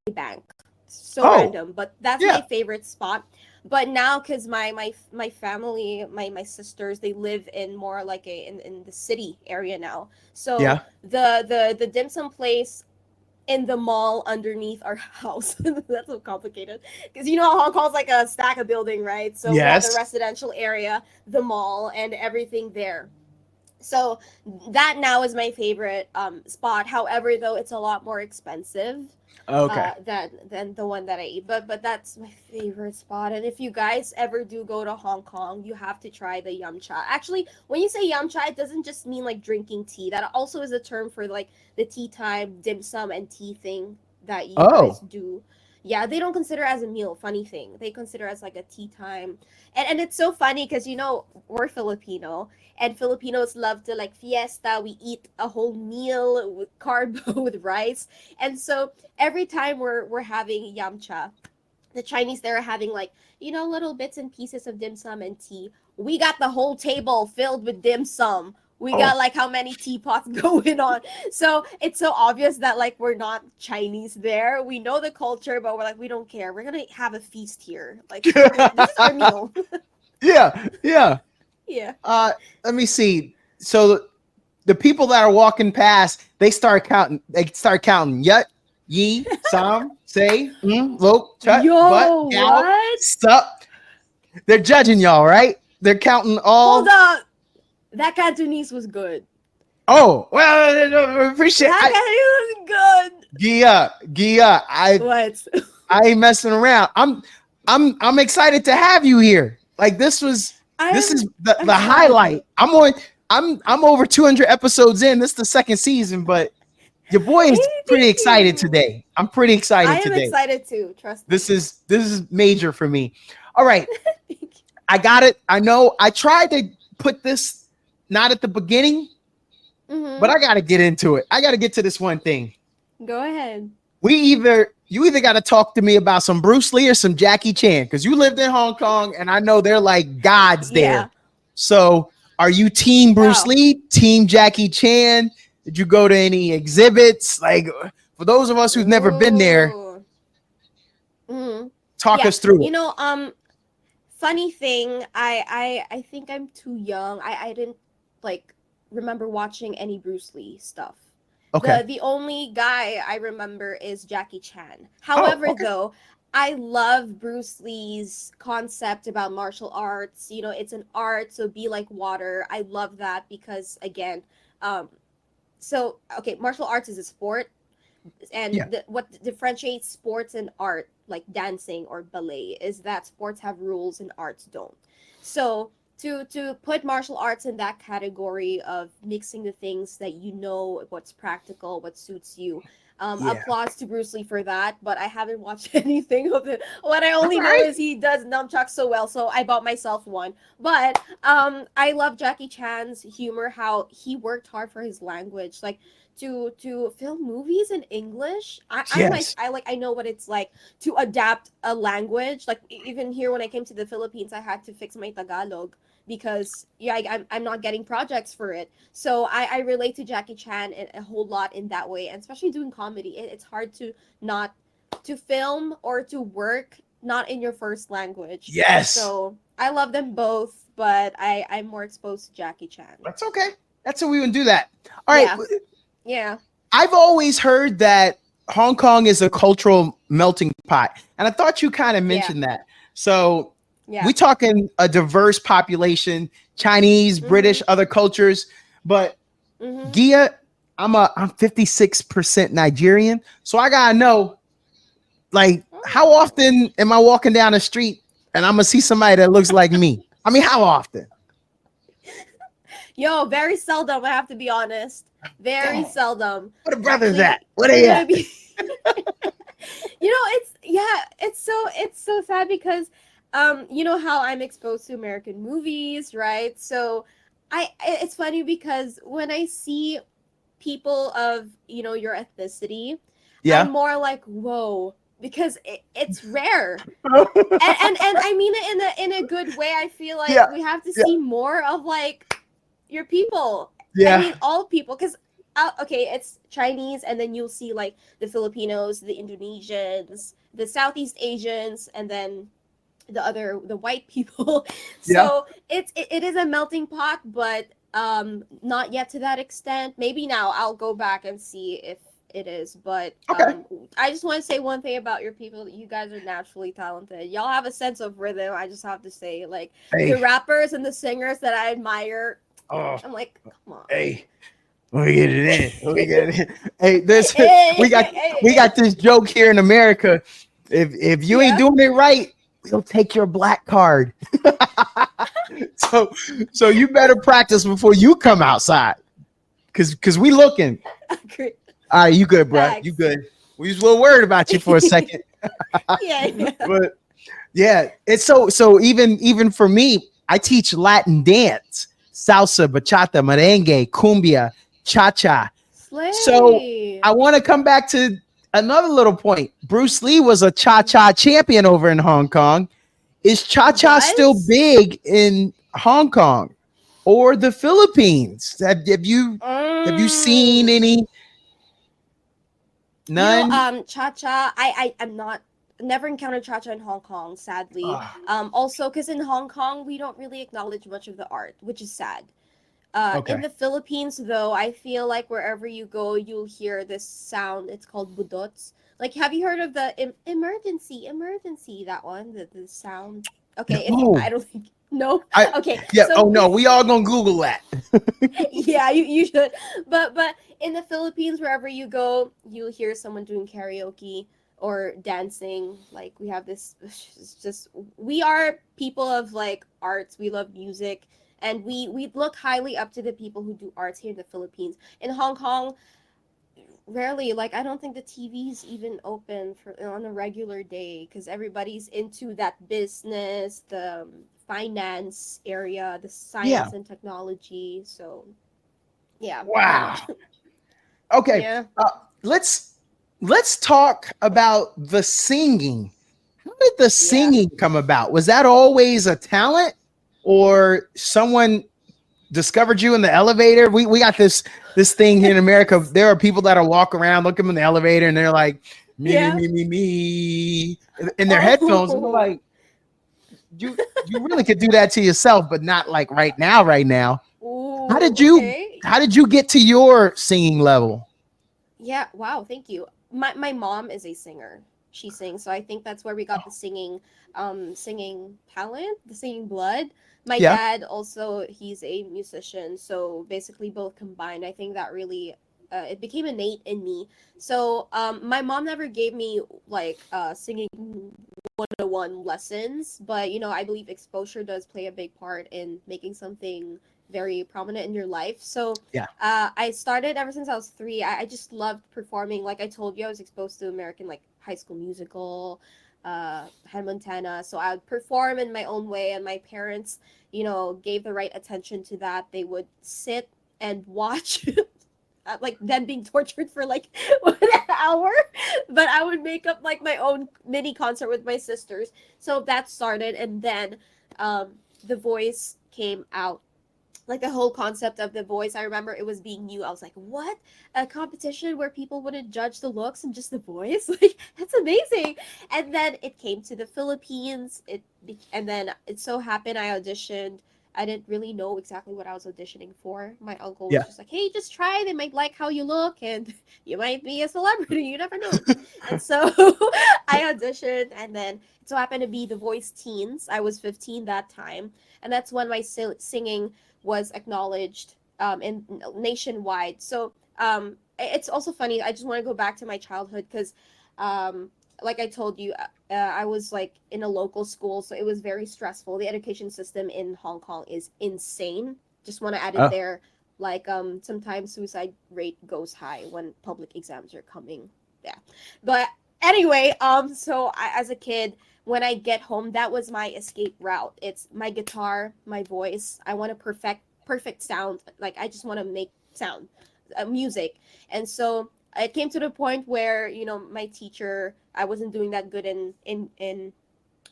a bank. So Oh, random, but that's my yeah, favorite spot. But now, because my family, my sisters, they live in more like in the city area now. So yeah. the dim sum place in the mall underneath our house. That's so complicated because you know how Hong Kong's like a stack of building, right? So we have the Yes. residential area, the mall, and everything there. So that now is my favorite spot. However, though, it's a lot more expensive Okay. than the one that I eat. But that's my favorite spot. And if you guys ever do go to Hong Kong, you have to try the yum cha. Actually, when you say yum cha, it doesn't just mean like drinking tea. That also is a term for like the tea time dim sum and tea thing that you guys Oh. do. Yeah, they don't consider as a meal. Funny thing, they consider as like a tea time, and it's so funny because we're Filipino, and Filipinos love to like fiesta. We eat a whole meal with carbo with rice, and so every time we're having yamcha, the Chinese they're having like little bits and pieces of dim sum and tea. We got the whole table filled with dim sum. We Oh. got like how many teapots going on. So it's so obvious that like we're not Chinese there. We know the culture, but we're like we don't care. We're gonna have a feast here. Like this is our meal. Yeah. Yeah. Yeah. Let me see. So the people that are walking past, they start counting. They start counting. Yut, ye, some, say, look, chut, but, Yo, gal, what? sup. They're judging y'all, right? They're counting Hold all. up. That Cantonese was good. Oh, well, appreciate. That Cantonese was good. Gia. What? I ain't messing around. I'm excited to have you here. Like this is I'm the flattered. highlight. I'm over 200 episodes in. This is the second season, but your boy Hey, is pretty thank excited you. today. I'm pretty I excited am today. excited too. Trust me. This is major for me. All right, Thank you. I got it. I know. I tried to put this not at the beginning, but Mm-hmm. I got to get into it. I got to get to this one thing. Go ahead. You either got to talk to me about some Bruce Lee or some Jackie Chan because you lived in Hong Kong and I know they're like gods Yeah. there. So, are you team Bruce Oh. Lee, team Jackie Chan? Did you go to any exhibits? Like, for those of us who've never been there, Ooh. Mm-hmm. talk Yeah. us through it. Funny thing, I think I'm too young. I didn't like remember watching any Bruce Lee stuff. Okay. The only guy I remember is Jackie Chan. Oh, However, okay. though, I love Bruce Lee's concept about martial arts. It's an art, so be like water. I love that because again, um, so okay, martial arts is a sport, and Yeah. what differentiates sports and art like dancing or ballet is that sports have rules and arts don't. So to put martial arts in that category of mixing the things that what's practical, what suits you, Yeah. applause to Bruce Lee for that, but I haven't watched anything of it. What I All only know right. is he does nunchucks so well, so I bought myself one. But I love Jackie Chan's humor, how he worked hard for his language. Like to film movies in English. Yes. I know what it's like to adapt a language. Like even here when I came to the Philippines, I had to fix my Tagalog because I'm not getting projects for it. So I relate to Jackie Chan a whole lot in that way, and especially doing comedy. It's hard to not to film or to work not in your first language. Yes. So I love them both, but I'm more exposed to Jackie Chan. That's okay. That's how we would do that. All right. Yeah. Yeah. I've always heard that Hong Kong is a cultural melting pot, and I thought you kind of Yeah. mentioned that. So Yeah. we talking a diverse population, Chinese, British, other cultures, but Mm-hmm. Gia, I'm 56% Nigerian, so I gotta know, like, how Oh. often am I walking down the street and I'm gonna see somebody that looks like me? I mean, how often? Yo, very seldom, I have to be honest. Very Dang. seldom. Where the brothers Actually, at? Where we're they gonna at? be it's so sad because you know how I'm exposed to American movies, right? So it's funny because when I see people of your ethnicity, Yeah. I'm more like whoa, because it's rare. And I mean it in a good way. I feel like Yeah. we have to Yeah. see more of like your people. Yeah. I mean all people, because okay, it's Chinese, and then you'll see like the Filipinos, the Indonesians, the Southeast Asians, and then the white people. Yeah. So it is a melting pot, but not yet to that extent. Maybe now I'll go back and see if it is, but Okay. I just want to say one thing about your people. You guys are naturally talented. Y'all have a sense of rhythm. I just have to say, like, the Hey. rappers and the singers that I admire, Oh, I'm like, come on. hey, we get it in. We get it in. Hey, this Hey, we got hey, hey, we hey. got this joke here in America. If you ain't Yeah. doing it right, we'll take your black card. so so you better practice before you come outside. Cause we looking. Agree. All right, you good, bro. You Facts. good. We was a little worried about you for a second. Yeah, yeah. But yeah, it's so even for me, I teach Latin dance, salsa, bachata, merengue, cumbia, cha-cha. So Slay. I want to come back to another little point. Bruce Lee was a cha-cha champion over in Hong Kong. Is He cha-cha still was? big in Hong Kong or the Philippines? Have you seen Mm. any? None. Cha-cha, I'm not never encountered cha-cha in Hong Kong, sadly. Ah, Also, because in Hong Kong we don't really acknowledge much of the art, which is sad. In okay. the Philippines, though, I feel like wherever you go, you'll hear this sound. It's called budots. Like, have you heard of the emergency? That one, the sound. Okay, if No. I don't think no. I Okay, yeah. so Oh no, we all gonna Google that. yeah, you should. But in the Philippines, wherever you go, you'll hear someone doing karaoke or dancing. Like we have this. It's just we are people of like arts. We love music, and we look highly up to the people who do arts here in the Philippines. In Hong Kong, rarely. Like I don't think the TV's even open for on a regular day because everybody's into that business, the finance area, the Yeah. science and technology. So yeah, not Wow. much. Okay. Yeah. Uh, let's talk about the singing. How did the Yeah. singing come about? Was that always a talent, or someone discovered you in the elevator? We got this thing here in America. There are people that are walk around, look them in the elevator, and they're like Yeah. me in their headphones, and we're Oh. like, you really could do that to yourself, but not like right now. Right now, how Ooh, did you okay. how did you get to your singing level? Yeah, wow, thank you. My mom is a singer. She sings, so I think that's where we got the singing talent, the singing blood. My Yeah, dad also, he's a musician, so basically both combined. I think that really it became innate in me. So my mom never gave me like singing 101 lessons, but I believe exposure does play a big part in making something very prominent in your life. So yeah, I started ever since I was 3. I just loved performing. Like I told you, I was exposed to American like High School Musical, Hannah Montana. So I would perform in my own way, and my parents, gave the right attention to that. They would sit and watch. Like them being tortured for like 1 hour, but I would make up like my own mini concert with my sisters. So that started, and then the voice came out, like the whole concept of the voice. I remember it was being new. I was like, what, a competition where people wouldn't judge the looks and just the voice? Like that's amazing. And then it came to the Philippines. And then it so happened I auditioned. I didn't really know exactly what I was auditioning for. My uncle was yeah. just like, hey, just try, they might like how you look and you might be a celebrity, you never know. And so I auditioned, and then it so happened to be the Voice Teens. I was 15 that time, and that's when my singing was acknowledged in nationwide. So it's also funny. I just want to go back to my childhood because, like I told you, I was like in a local school, so it was very stressful. The education system in Hong Kong is insane. Just want to add it Oh, there. Like sometimes suicide rate goes high when public exams are coming. Yeah, but anyway, so as a kid, when I get home, that was my escape route. It's my guitar, my voice. I want to perfect sound. Like I just want to make sound, music. And so it came to the point where my teacher, I wasn't doing that good in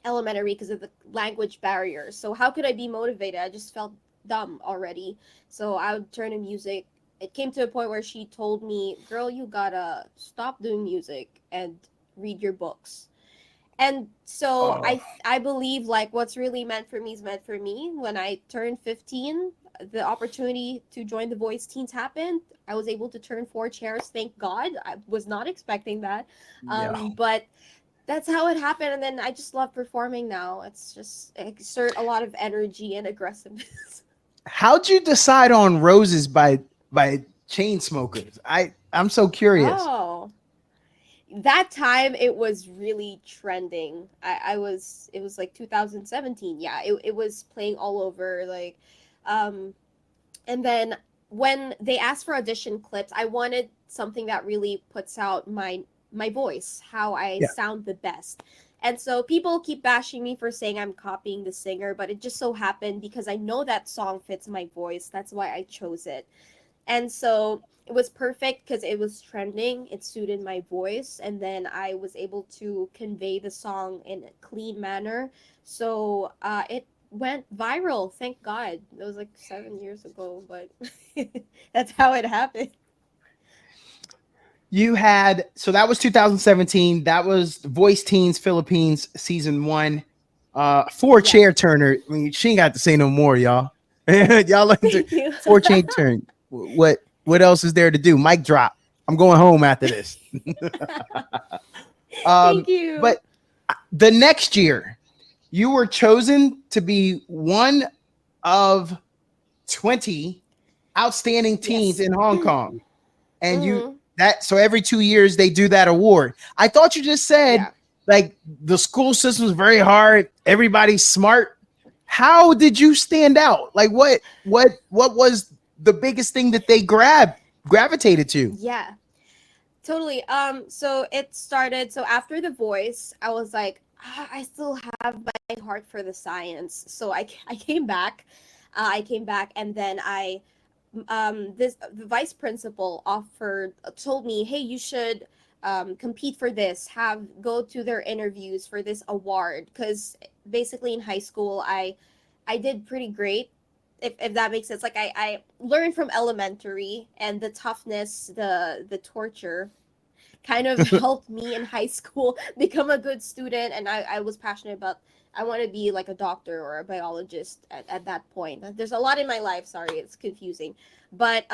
elementary because of the language barrier. So how could I be motivated? I just felt dumb already. So I would turn to music. It came to a point where she told me, "Girl, you gotta stop doing music and read your books." And so oh, I believe like what's really meant for me is meant for me. When I turned 15, the opportunity to join the Voice Teens happened. I was able to turn 4 chairs, thank God. I was not expecting that. yeah. But that's how it happened, and then I just love performing now. It's just exert a lot of energy and aggressiveness. How'd you decide on Roses by Chainsmokers? I'm so curious. Oh, that time it was really trending. It was like 2017. Yeah, it was playing all over like, um, and then when they asked for audition clips, I wanted something that really puts out my voice, how I Yeah. sound the best. And so people keep bashing me for saying I'm copying the singer, but it just so happened because I know that song fits my voice. That's why I chose it. And so it was perfect because it was trending, it suited my voice, and then I was able to convey the song in a clean manner. So it went viral, thank God. It was like 7 years ago, but that's how it happened. You had so that was 2017. That was Voice Teens Philippines season one. Four Yeah. chair turner. I mean, she ain't got to say no more, y'all. Y'all like to Thank you. four chair turn. What else is there to do? Mic drop. I'm going home after this. Thank Um, you. but the next year, you were chosen to be one of 20 outstanding teens Yes. in Hong Kong. And you Hmm. that so every 2 years they do that award. I thought you just said Yeah. like the school system's very hard, everybody's smart. How did you stand out? Like what was the biggest thing that they gravitated to? Yeah. Totally. So it started. So after The Voice, I was like, I still have my heart for the science. So I came back. I came back, and then this the vice principal told me, hey, you should compete for this. Have go to their interviews for this award because basically in high school I did pretty great. If that makes sense, like I learned from elementary and the toughness, the torture kind of helped me in high school become a good student, and I was passionate about I want to be like a doctor or a biologist at that point. There's a lot in my life, sorry, it's confusing. But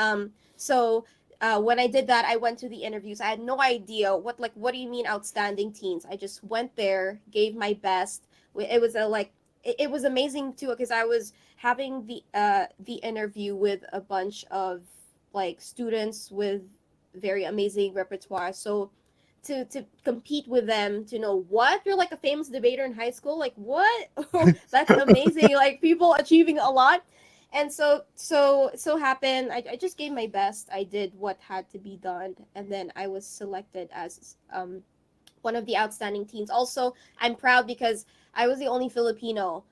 so when I did that, I went to the interviews. I had no idea what do you mean outstanding teens. I just went there, gave my best. It was a like it was amazing too because I was having the interview with a bunch of like students with very amazing repertoire. So to compete with them, to know what you're like a famous debater in high school, like what? That's amazing. Like people achieving a lot. And so happened. I just gave my best. I did what had to be done, and then I was selected as one of the outstanding teens. Also, I'm proud because I was the only Filipino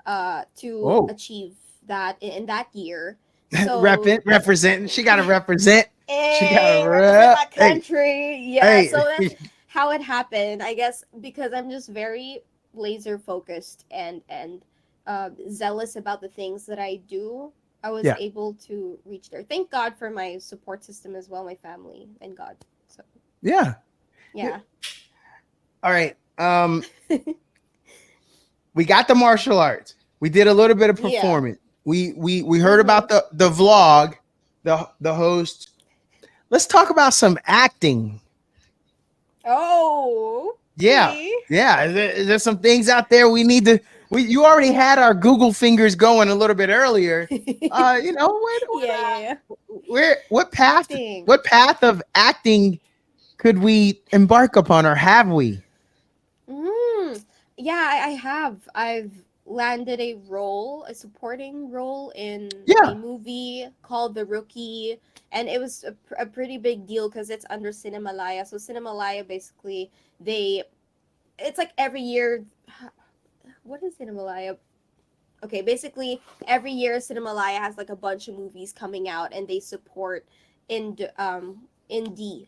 to Oh, achieve that in that year. So representing. She got to represent. She got to hey, represent rep. my country. Yeah, Hey. so that's how it happened. I guess because I'm just very laser focused and zealous about the things that I do. I was Yeah. able to reach there. Thank God for my support system as well, my family and God. So Yeah. yeah, All right. We got the martial arts. We did a little bit of yeah. performance. We heard Mm-hmm. about the vlog, the host. Let's talk about some acting. Oh, Yeah. okay. Yeah. Is there some things out there we need to you already had our Google fingers going a little bit earlier. You know, Yeah, yeah, yeah. where Acting. what path of acting could we embark upon or have we? Mm. Yeah, I have. I've landed a supporting role in a Yeah. movie called The Rookie, and it was a pretty big deal because it's under Cinemalaya. So Cinemalaya basically they it's like every year. What is Cinemalaya? Okay, basically every year Cinemalaya has like a bunch of movies coming out, and they support in indie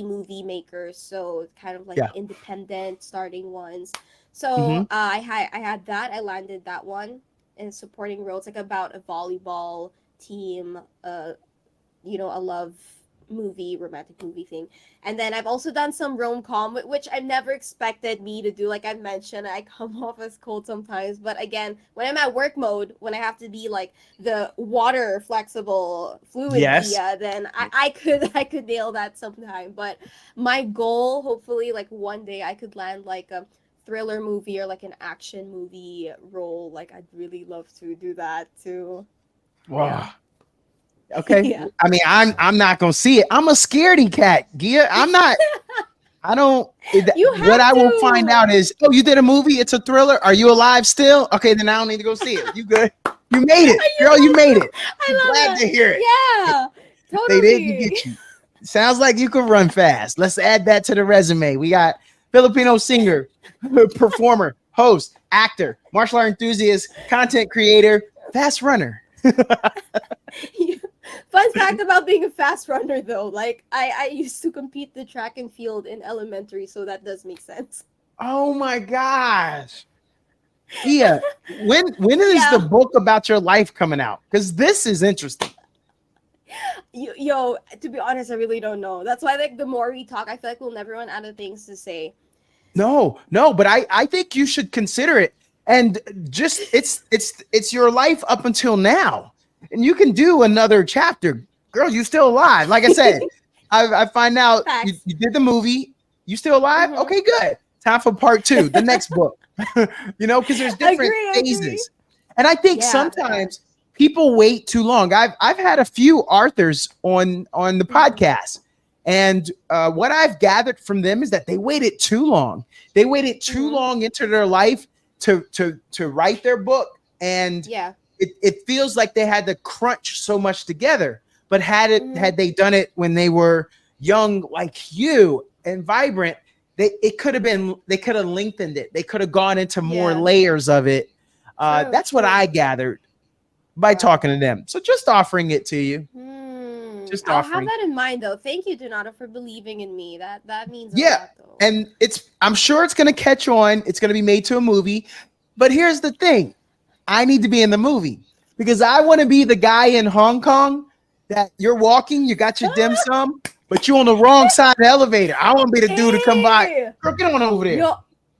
movie makers, so kind of like Yeah. independent starting ones. So Hmm. I had that. I landed that one in supporting role. It's like about a volleyball team, a love movie, romantic movie thing. And then I've also done some rom com, which I never expected me to do. Like I mentioned, I come off as cold sometimes, but again, when I'm at work mode, when I have to be like the water flexible, fluid Yes. Gia, then I could I could nail that sometime. But my goal, hopefully, like one day I could land like a thriller movie or like an action movie role. Like I'd really love to do that too. Wow. Okay. Yeah. I mean, I'm not gonna see it. I'm a scaredy cat, Gia. I'm not. I don't. You What have I will to. find out is, oh, you did a movie. It's a thriller. Are you alive still? Okay, then I don't need to go see it. You good? You made it, girl. You made it. I I'm love glad that. to hear it. Yeah, They didn't totally. get you. Sounds like you can run fast. Let's add that to the resume. We got Filipino singer, performer, host, actor, martial art enthusiast, content creator, fast runner. Fun fact about being a fast runner, though, like I used to compete the track and field in elementary, so that does make sense. Oh my gosh. Yeah. When is the Yeah. book about your life coming out? Because this is interesting. Yo, to be honest, I really don't know. That's why, like, the more we talk, I feel like we'll never run out of things to say. No, but I think you should consider it. And just it's your life up until now. And you can do another chapter. Girl, you still alive. Like I said, I find out you did the movie. You still alive? Mhm. Okay, good. Time for part 2, the next book. Because there's different phases. Agree. And I think Yeah, sometimes people wait too long. I've had a few Arthurs on the podcast. And what I've gathered from them is that they waited too long. They waited too long into their life to write their book. And Yeah. it feels like they had to crunch so much together. But had they done it when they were young like you and vibrant, they could have lengthened it. They could have gone into more layers of it. That's what I gathered by talking to them. So just offering it to you. I'll have that in mind, though. Thank you, Donato, for believing in me. That means a Yeah. lot, though. And I'm sure it's gonna catch on. It's gonna be made to a movie. But here's the thing. I need to be in the movie because I want to be the guy in Hong Kong that you're walking, you got your dim sum, but you're on the wrong side of the elevator. I want to be the dude to come by. Girl, get on over there. Yo,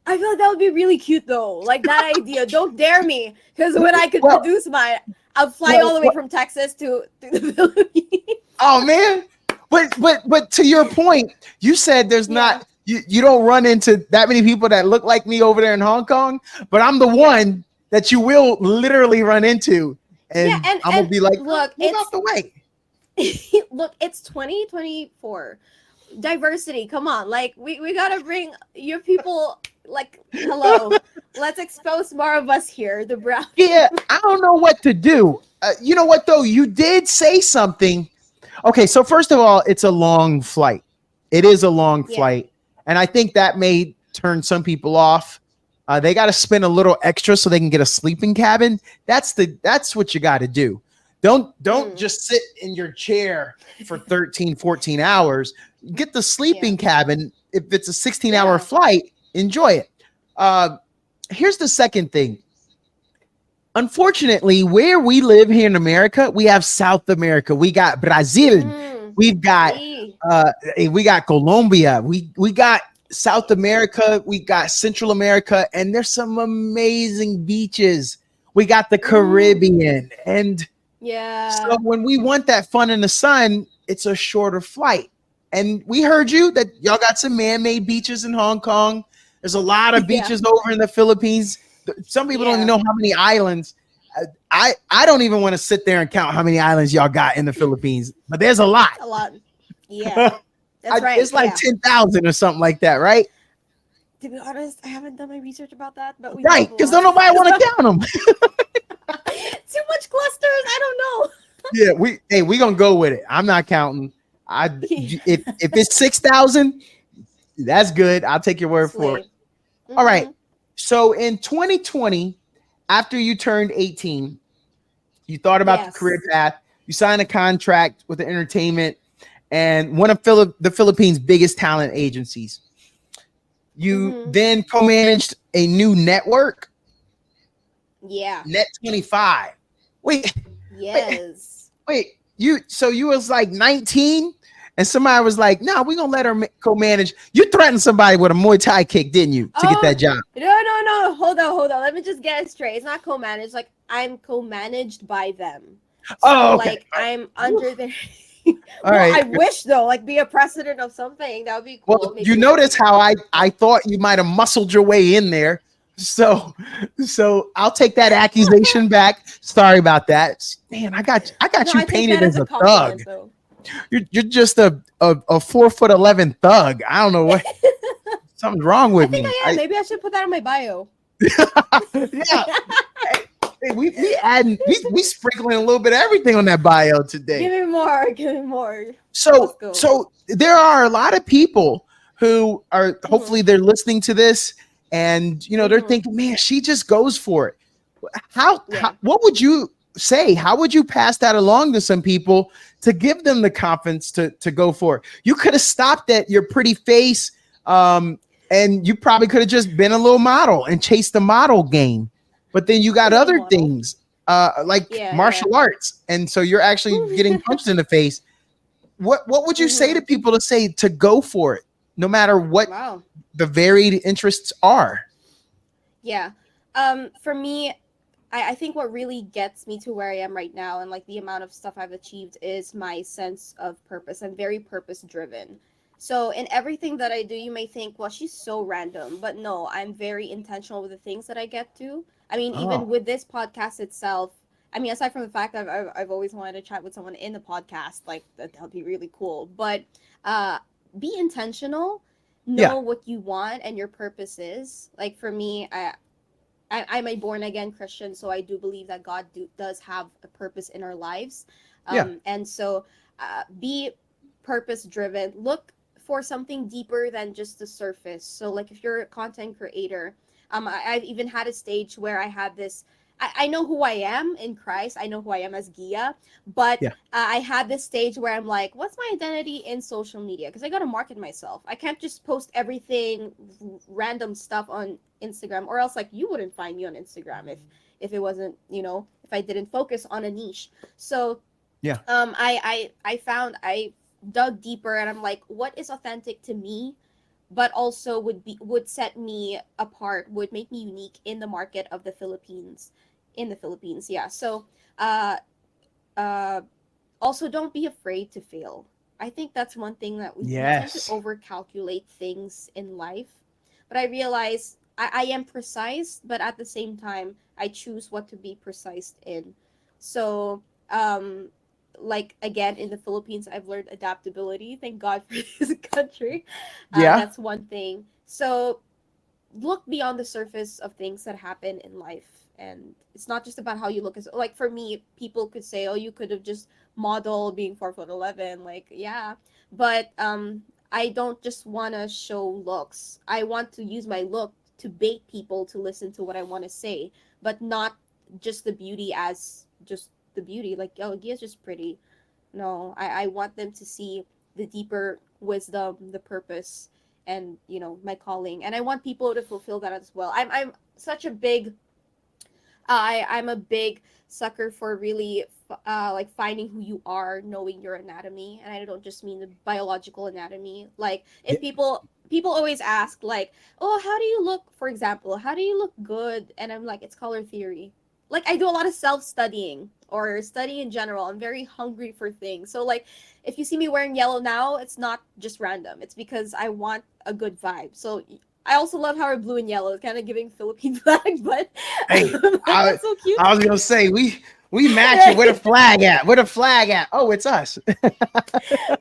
I feel like that would be really cute, though. Like, that idea. Don't dare me. Because when I could produce mine, I'll fly all the way from Texas to the Philippines. Oh, man. But to your point, you said there's not, you don't run into that many people that look like me over there in Hong Kong, but I'm the one that you will literally run into. And, I'm going to be like, look, move out the way. Look, it's 2024. Diversity, come on. Like, we got to bring your people, like, hello. Let's expose more of us here, the brown. Yeah, I don't know what to do. You know what, though? You did say something. Okay, so first of all, it's a long flight. It is a long flight. And I think that may turn some people off. They got to spend a little extra so they can get a sleeping cabin. That's what you got to do. Don't just sit in your chair for 13, 14 hours. Get the sleeping cabin. If it's a 16-hour flight, enjoy it. Here's the second thing. Unfortunately, where we live here in America, we have South America. We got Brazil. We've got Colombia. We got South America. We got Central America, and there's some amazing beaches. We got the Caribbean, and so when we want that fun in the sun, it's a shorter flight. And we heard you that y'all got some man-made beaches in Hong Kong. There's a lot of beaches over in the Philippines. Some people don't even know how many islands. I don't even want to sit there and count how many islands y'all got in the Philippines, but there's a lot. A lot. Yeah. That's right. It's like 10,000 or something like that, right? To be honest, I haven't done my research about that, but we because don't nobody want to count them. Too much clusters. I don't know. Yeah, we gonna go with it. I'm not counting. If it's 6,000, that's good. I'll take your word for it. All right. So in 2020, after you turned 18, you thought about the career path. You signed a contract with the entertainment and one of the Philippines' biggest talent agencies. You then co-managed a new network. Yeah. Net 25. Wait. Yes. Wait. You was like 19 and somebody was like, "No, we're going to let her co-manage." You threatened somebody with a Muay Thai kick, didn't you, to get that job? No. Hold on. Let me just get it straight. It's not co-managed. Like, I'm co-managed by them. So, okay. Like, I'm under their... All right. I wish, though, like, be a president of something. That would be cool. Well, you notice how I thought you might have muscled your way in there. So, so I'll take that accusation back. Sorry about that. Man, I got No, you I take painted that as as a a thug. compliment, though. You're just a 4'11" thug. I don't know what something's wrong I with think me. I am. Maybe I should put that on my bio. Yeah. Hey, we adding we sprinkling a little bit of everything on that bio today. Give me more. Give me more. Let's So go. so there are a lot of people who are Mhm. hopefully they're listening to this and they're Mhm. thinking, man, she just goes for it. How Yeah. what would you say? How would you pass that along to some people to give them the confidence to go for it? You could have stopped at your pretty face, and you probably could have just been a little model and chased the model game. But then you got Little other model. things like Yeah. Yeah. martial arts, and so you're actually getting punched in the face. What would you say to Mhm. people to say to go for it, no matter what Wow. the varied interests are? Yeah. For me, I think what really gets me to where I am right now and like the amount of stuff I've achieved is my sense of purpose. I'm very purpose driven. So in everything that I do, you may think, well, she's so random, but no, I'm very intentional with the things that I get to. I mean, even Oh, with this podcast itself, I mean, aside from the fact that I've always wanted to chat with someone in the podcast, like that'd be really cool. But uh, be intentional, yeah, know what you want and your purpose is. Like for me, I'm a born again Christian, so I do believe that does have a purpose in our lives. yeah, And so be purpose driven. Look for something deeper than just the surface. So, like if you're a content creator, I've even had a stage where I had this. I know who I am in Christ. I know who I am as Gia, but yeah. I had this stage where I'm like, what's my identity in social media? Because I got to market myself. I can't just post everything, random stuff on Instagram, or else like you wouldn't find me on Instagram if it wasn't if I didn't focus on a niche. So Yeah. I found I dug deeper and I'm like, what is authentic to me, but also would set me apart, would make me unique in the market of the Philippines, in the Philippines. Yeah. So uh uh also don't be afraid to fail. I think that's one thing that we tend to Yes. overcalculate things in life. But I realize I am precise, but at the same time, I choose what to be precise in. So, um, like again, in the Philippines, I've learned adaptability. Thank God for this country. Yeah. That's one thing. So, look beyond the surface of things that happen in life, and it's not just about how you look. As like for me, people could say, oh, you could have just modeled being 4'11", like yeah, but I don't just want to show looks. I want to use my look to bait people to listen to what I want to say, but not just the beauty as just the beauty, like oh, Gia's just pretty. No, I want them to see the deeper wisdom, the purpose, and my calling. And I want people to fulfill that as well. I'm such a big I'm a big sucker for really like finding who you are, knowing your anatomy, and I don't just mean the biological anatomy. Like Yeah. if people always ask like, "Oh, how do you look?" For example, "How do you look good?" And I'm like, "It's color theory." Like I do a lot of self-studying or study in general. I'm very hungry for things. So like if you see me wearing yellow now, it's not just random. It's because I want a good vibe. So I also love how we're blue and yellow. It's kind of giving Philippine flag, but Hey, I that's so cute. I was gonna say we match it. Where the flag at? Where the flag at? Oh, it's us.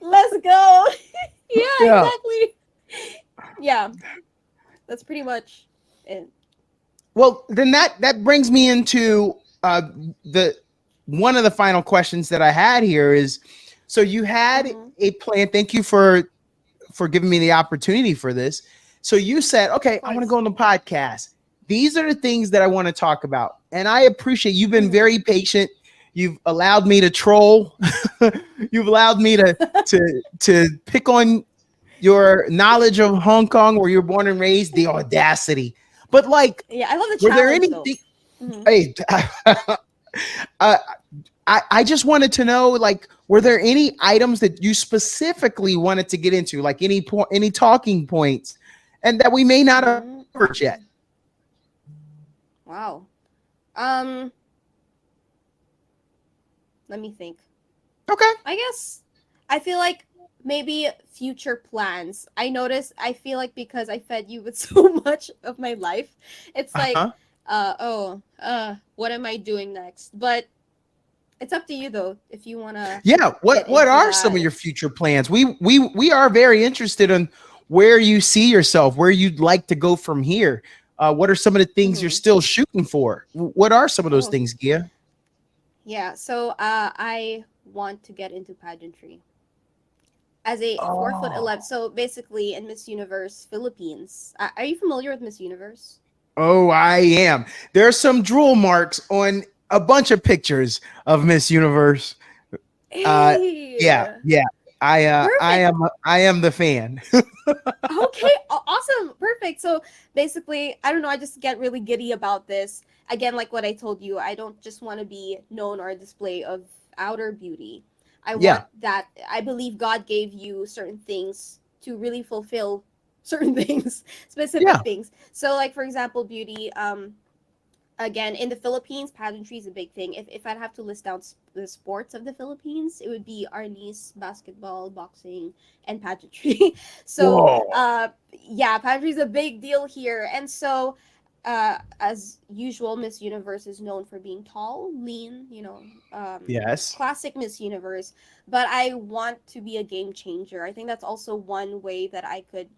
Let's go. Yeah, Yeah. exactly. Yeah, that's pretty much it. Well, then that brings me into the one of the final questions that I had here is, so you had Mm-hmm. a plan. Thank you for giving me the opportunity for this. So you said, Of okay, I want to course. go on the podcast. These are the things that I want to talk about. And I appreciate you've been Mm-hmm. very patient. You've allowed me to troll. You've allowed me to pick on your knowledge of Hong Kong where you're born and raised, the audacity. But like, Yeah, I love the were there challenge though. anything? Mm-hmm. Hey, uh, I just wanted to know, like, were there any items that you specifically wanted to get into, like any talking points, and that we may not have covered yet? Mm-hmm. Wow. Um, Let me think. Okay. I guess I feel like maybe future plans. I noticed, I feel like because I fed you with so much of my life, it's like, Uh-huh. what am I doing next? But it's up to you though, if you want to Yeah. get What into are some of that. your future plans? We are very interested in where you see yourself, where you'd like to go from here. What are some of the things you're Hmm. still shooting for? What are some of those Oh, things, Gia? yeah. So, I want to get into pageantry as a 4 foot Oh. 11. So basically, in Miss Universe Philippines. Are you familiar with Miss Universe? Oh, I am. There are some drool marks on a bunch of pictures of Miss Universe. Uh, yeah, Hey, yeah. perfect. I am the fan. Okay, awesome, perfect. So basically, I don't know. I just get really giddy about this. Again, like what I told you, I don't just want to be known or a display of outer beauty. I Yeah, want that. I believe God gave you certain things to really fulfill certain things, yeah. specific things. So, like for example, beauty. Again, in the Philippines, pageantry is a big thing. If I'd have to list down the sports of the Philippines, it would be arnis, basketball, boxing, and pageantry. So, Whoa. yeah, pageantry is a big deal here. And so, as usual, Miss Universe is known for being tall, lean, Yes. classic Miss Universe. But I want to be a game changer. I think that's also one way that I could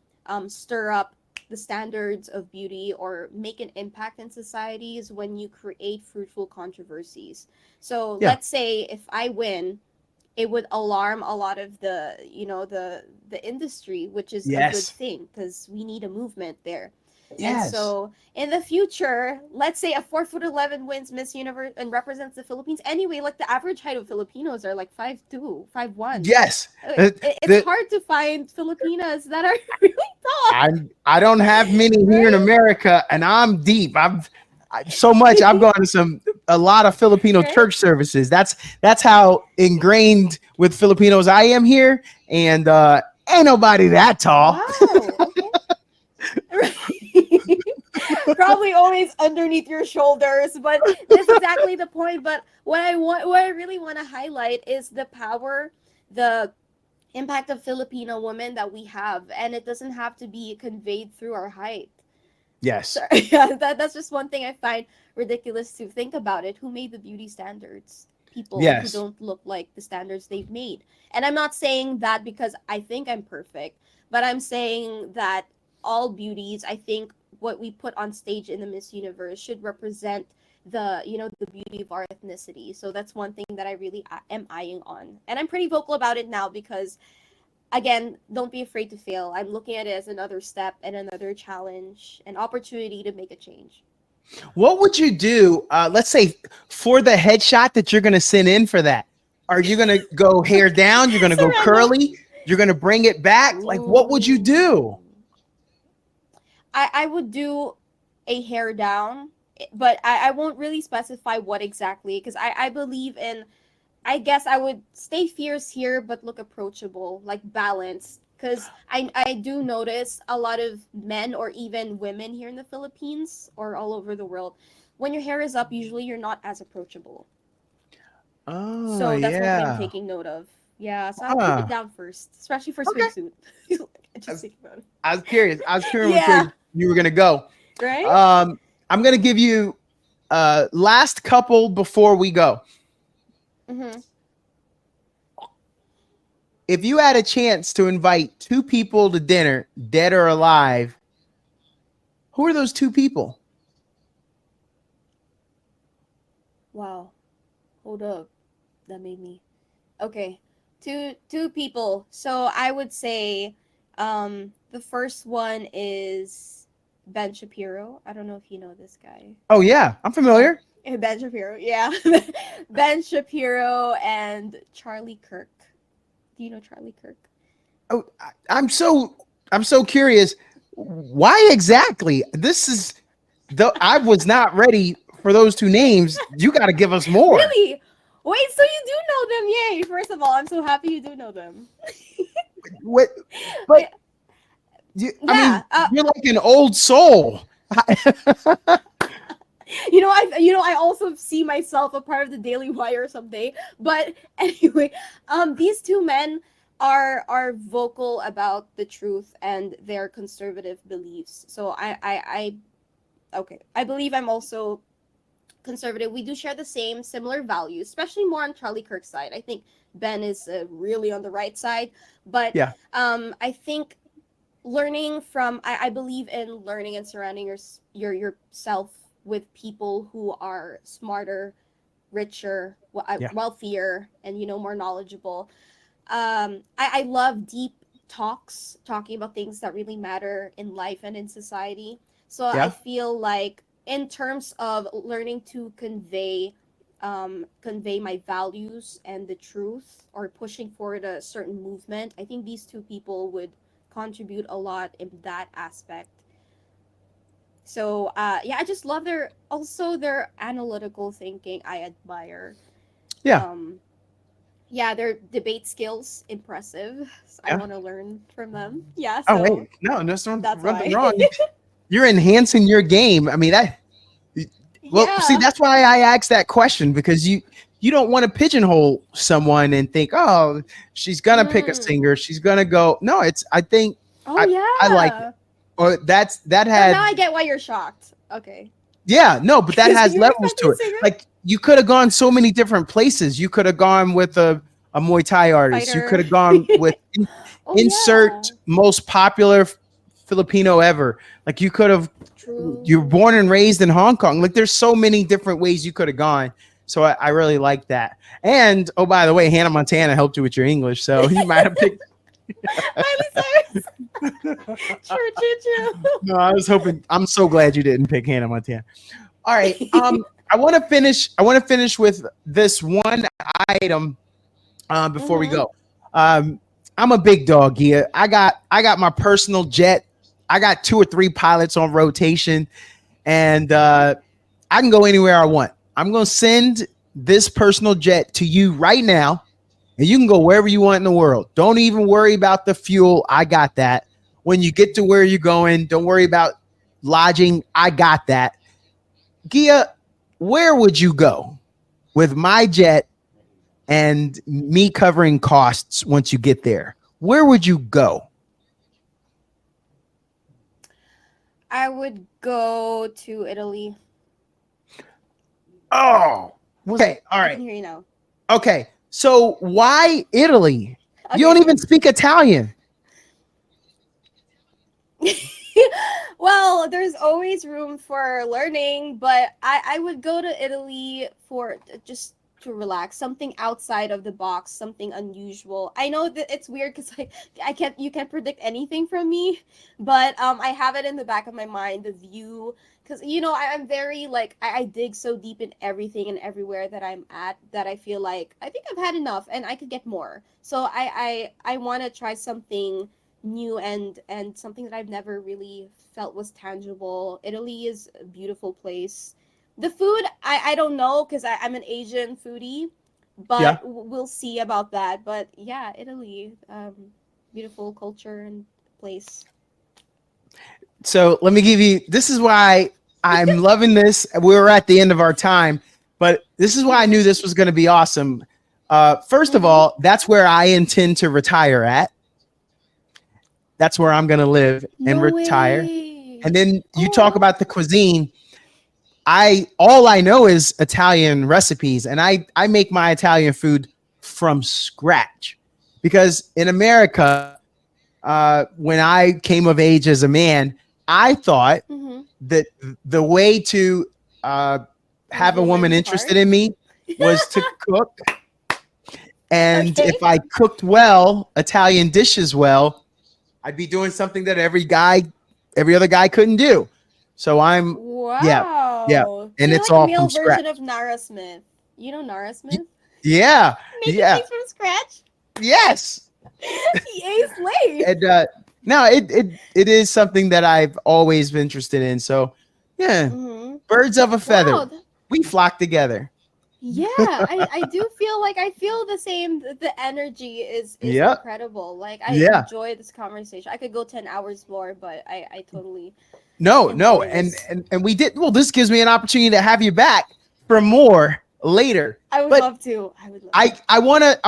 stir up the standards of beauty or make an impact in societies when you create fruitful controversies. So Yeah. let's say if I win, it would alarm a lot of the industry, which is a good Yes. thing because we need a movement there. And Yes. so in the future, let's say a 4 foot 11 wins Miss Universe and represents the Philippines. Anyway, like the average height of Filipinos are like 5'2", 5'1". Yes. Like, The, it's the, hard to find Filipinas that are really tall, I don't have many here in right? America, and I'm deep. So much. I've gone to a lot of Filipino Right? church services. That's how ingrained with Filipinos I am here, and ain't nobody that tall. Wow. Okay. Probably always underneath your shoulders, but that's exactly the point. But what I really want to highlight is the power, the impact of Filipino women that we have, and it doesn't have to be conveyed through our height. Yes. So yeah, that's just one thing I find ridiculous to think about it. Who made the beauty standards? People who Yes. don't look like the standards they've made. And I'm not saying that because I think I'm perfect, but I'm saying that all beauties, I think what we put on stage in the Miss Universe should represent the beauty of our ethnicity. So that's one thing that I really am eyeing on. And I'm pretty vocal about it now because again, don't be afraid to fail. I'm looking at it as another step and another challenge, an opportunity to make a change. What would you do? Let's say for the headshot that you're going to send in for that. Are you going to go hair down? You're going to So go random. curly? You're going to bring it back? Like, what would you do? Ooh. I would do a hair down, but I won't really specify what exactly because I believe in, I guess I would stay fierce here but look approachable, like balanced. Because I do notice a lot of men or even women here in the Philippines or all over the world, when your hair is up, usually you're not as approachable. Oh, So that's one thing I'm yeah. taking note of. Yeah, so I'll keep it Huh. down first, especially for Okay. swimsuit. I Just was, think about it. I was curious. I was curious Yeah, where you were going to go. right? I'm going to give you last couple before we go. Mm-hmm. If you had a chance to invite two people to dinner, dead or alive, who are those two people? Wow. Hold up. That made me. Okay. Two people. So I would say the first one is Ben Shapiro. I don't know if you know this guy. Oh, yeah. I'm Yeah. familiar. Ben Shapiro. Yeah. Ben Shapiro and Charlie Kirk. Do you know Charlie Kirk? Oh, I'm so curious. Why exactly? This is the I was not ready for those two names. You got to give us more. Really? Wait, so you do know them? Yay. First of all, I'm so happy you do know them. What? But I Yeah. mean, you're like an old soul. I also see myself a part of the Daily Wire someday. But anyway, these two men, are vocal about the truth and their conservative beliefs. So okay, I believe I'm also conservative. We do share the same similar values, especially more on Charlie Kirk's side. I think Ben is really on the right side, but Yeah. I think learning from I believe in learning and surrounding yourself with people who are smarter, richer, Yeah. wealthier, and more knowledgeable. I love deep talks, talking about things that really matter in life and in society. So I Yeah. feel like in terms of learning to convey my values and the truth, or pushing forward a certain movement, I think these two people would contribute a lot in that aspect. So yeah, I just love their analytical thinking. I admire. Yeah. Um, yeah, their debate skills impressive. So I Yeah. want to learn from them. Yeah, Oh so wait, no, there's that's nothing why. wrong. You're enhancing your game. I mean, that. Well, see, Yeah. that's why I asked that question, because you don't want to pigeonhole someone and think, oh, she's gonna pick a Mm. singer, she's gonna go. No, it's. I think Oh I like it. yeah. Or that Oh, now had. I get why you're shocked. Okay. Yeah, no, but that Because has you were levels expecting to a it. singer, Like you could have gone so many different places. You could have gone with a Muay Thai artist. You could fighter. have gone with Oh insert yeah. most popular Filipino ever. Like you could have. You're True. born and raised in Hong Kong. Like there's so many different ways you could have gone. So I really like that. And oh, by the way, Hannah Montana helped you with your English, so you might have picked. Miley Cyrus. True, true, true. No, I was hoping. I'm so glad you didn't pick Hannah Montana. All right. I want to finish. I want to finish with this one item before we Mm-hmm. go. I'm a big dog here. I got my personal jet. I got 2 or 3 pilots on rotation, and I can go anywhere I want. I'm gonna send this personal jet to you right now, and you can go wherever you want in the world. Don't even worry about the fuel. I got that. When you get to where you're going, don't worry about lodging. I got that. Gia, where would you go with my jet and me covering costs once you get there? Where would you go? I would go to Italy. Oh, okay. All I right. can hear you now. Okay. So why Italy? You don't Okay. even speak Italian. Well, there's always room for learning, but I would go to Italy for just to relax, something outside of the box, something unusual. I know that it's weird because I can't you can't predict anything from me, but I have it in the back of my mind, the view, because I'm very like I dig so deep in everything and everywhere that I'm at, that I feel like I think I've had enough and I could get more. So I want to try something new and something that I've never really felt was tangible. Italy is a beautiful place. The food, I don't know because I'm an Asian foodie, Yeah. but we'll see about that. But yeah, Italy, beautiful culture and place. So let me give you. This is why I'm loving this. We're at the end of our time, but this is why I knew this was going to be awesome. First of Mm-hmm. all, that's where I intend to retire at. That's where I'm going to live and No retire. way. And then you talk Oh. about the cuisine. All I know is Italian recipes, and I make my Italian food from scratch, because in America, when I came of age as a man, I thought Mm-hmm. that the way to have a woman Woman's interested heart. in me was to cook, and Okay. if I cooked well, Italian dishes well, I'd be doing something that every other guy couldn't do. So yeah, yeah, Wow. So and you're it's like a all male from scratch. version of Nara Smith. You know Nara Smith? Yeah, Making yeah, things from scratch? yes. Yay, slay. And no, it is something that I've always been interested in. So yeah, Mm-hmm. birds of a feather. Wow. We flock together. Yeah, I do feel like I feel the same. The energy is Yep. incredible. Like I Yeah. enjoy this conversation. I could go 10 hours more, but I totally No, enjoy and this. and and we did. Well, this gives me an opportunity to have you back for more. later. I would But love to. I would love I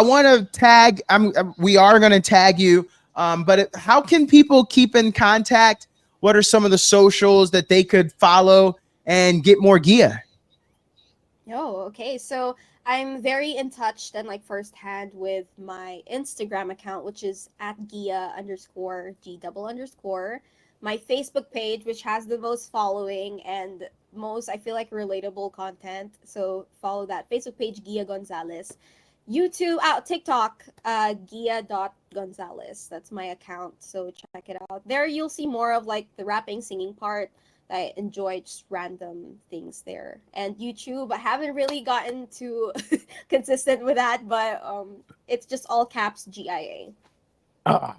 wanna tag. We are gonna tag you. But how can people keep in contact? What are some of the socials that they could follow and get more gear? Oh, okay. So I'm very in touch and like firsthand with my Instagram account, which is at Gia underscore G double underscore. My Facebook page, which has the most following and most, I feel like, relatable content. So follow that Facebook page, Gia Gonzales. YouTube, TikTok, Gia.Gonzales. That's my account. So check it out. There you'll see more of like the rapping, singing part. I enjoy just random things there. And YouTube, I haven't really gotten too consistent with that, but it's just all caps GIA. Uh,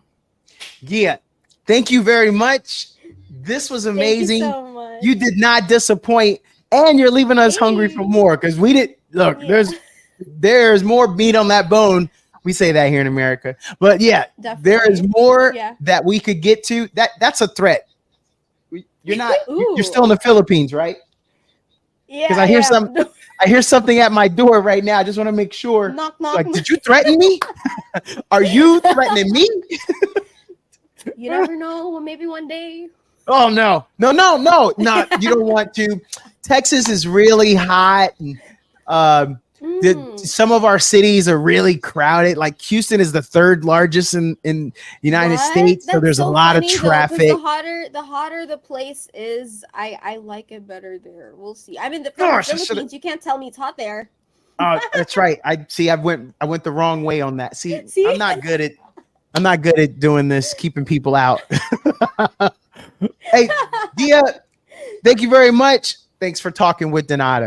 Gia, thank you very much. This was Thank you amazing. so much. You did not disappoint, and you're leaving us hungry for Hey. more because we did. Look, Yeah. there's more meat on that bone. We say that here in America, but yeah, there is Definitely. more Yeah. that we could get to. That's a threat. You're not. You're Ooh. still in the Philippines, right? Yeah, Because I hear am. some. I hear something at my door right now. I just want to make sure. Knock, knock. Like, did you threaten me? Are you threatening me? You never know. Well, maybe one day. Oh no. You don't want to. Texas is really hot, and some of our cities are really crowded. Like Houston is the third largest in the United What? States, so That's there's a so lot of funny, though, 'cause traffic. the hotter the place is, I like it better there. We'll see. I'm in the Gosh, I should've- Philippines. You can't tell me it's hot there. Oh, that's right. I went the wrong way on that. See, See? I'm not good at doing this, keeping people out. Hey, Dia, thank you very much. Thanks for talking with Donata.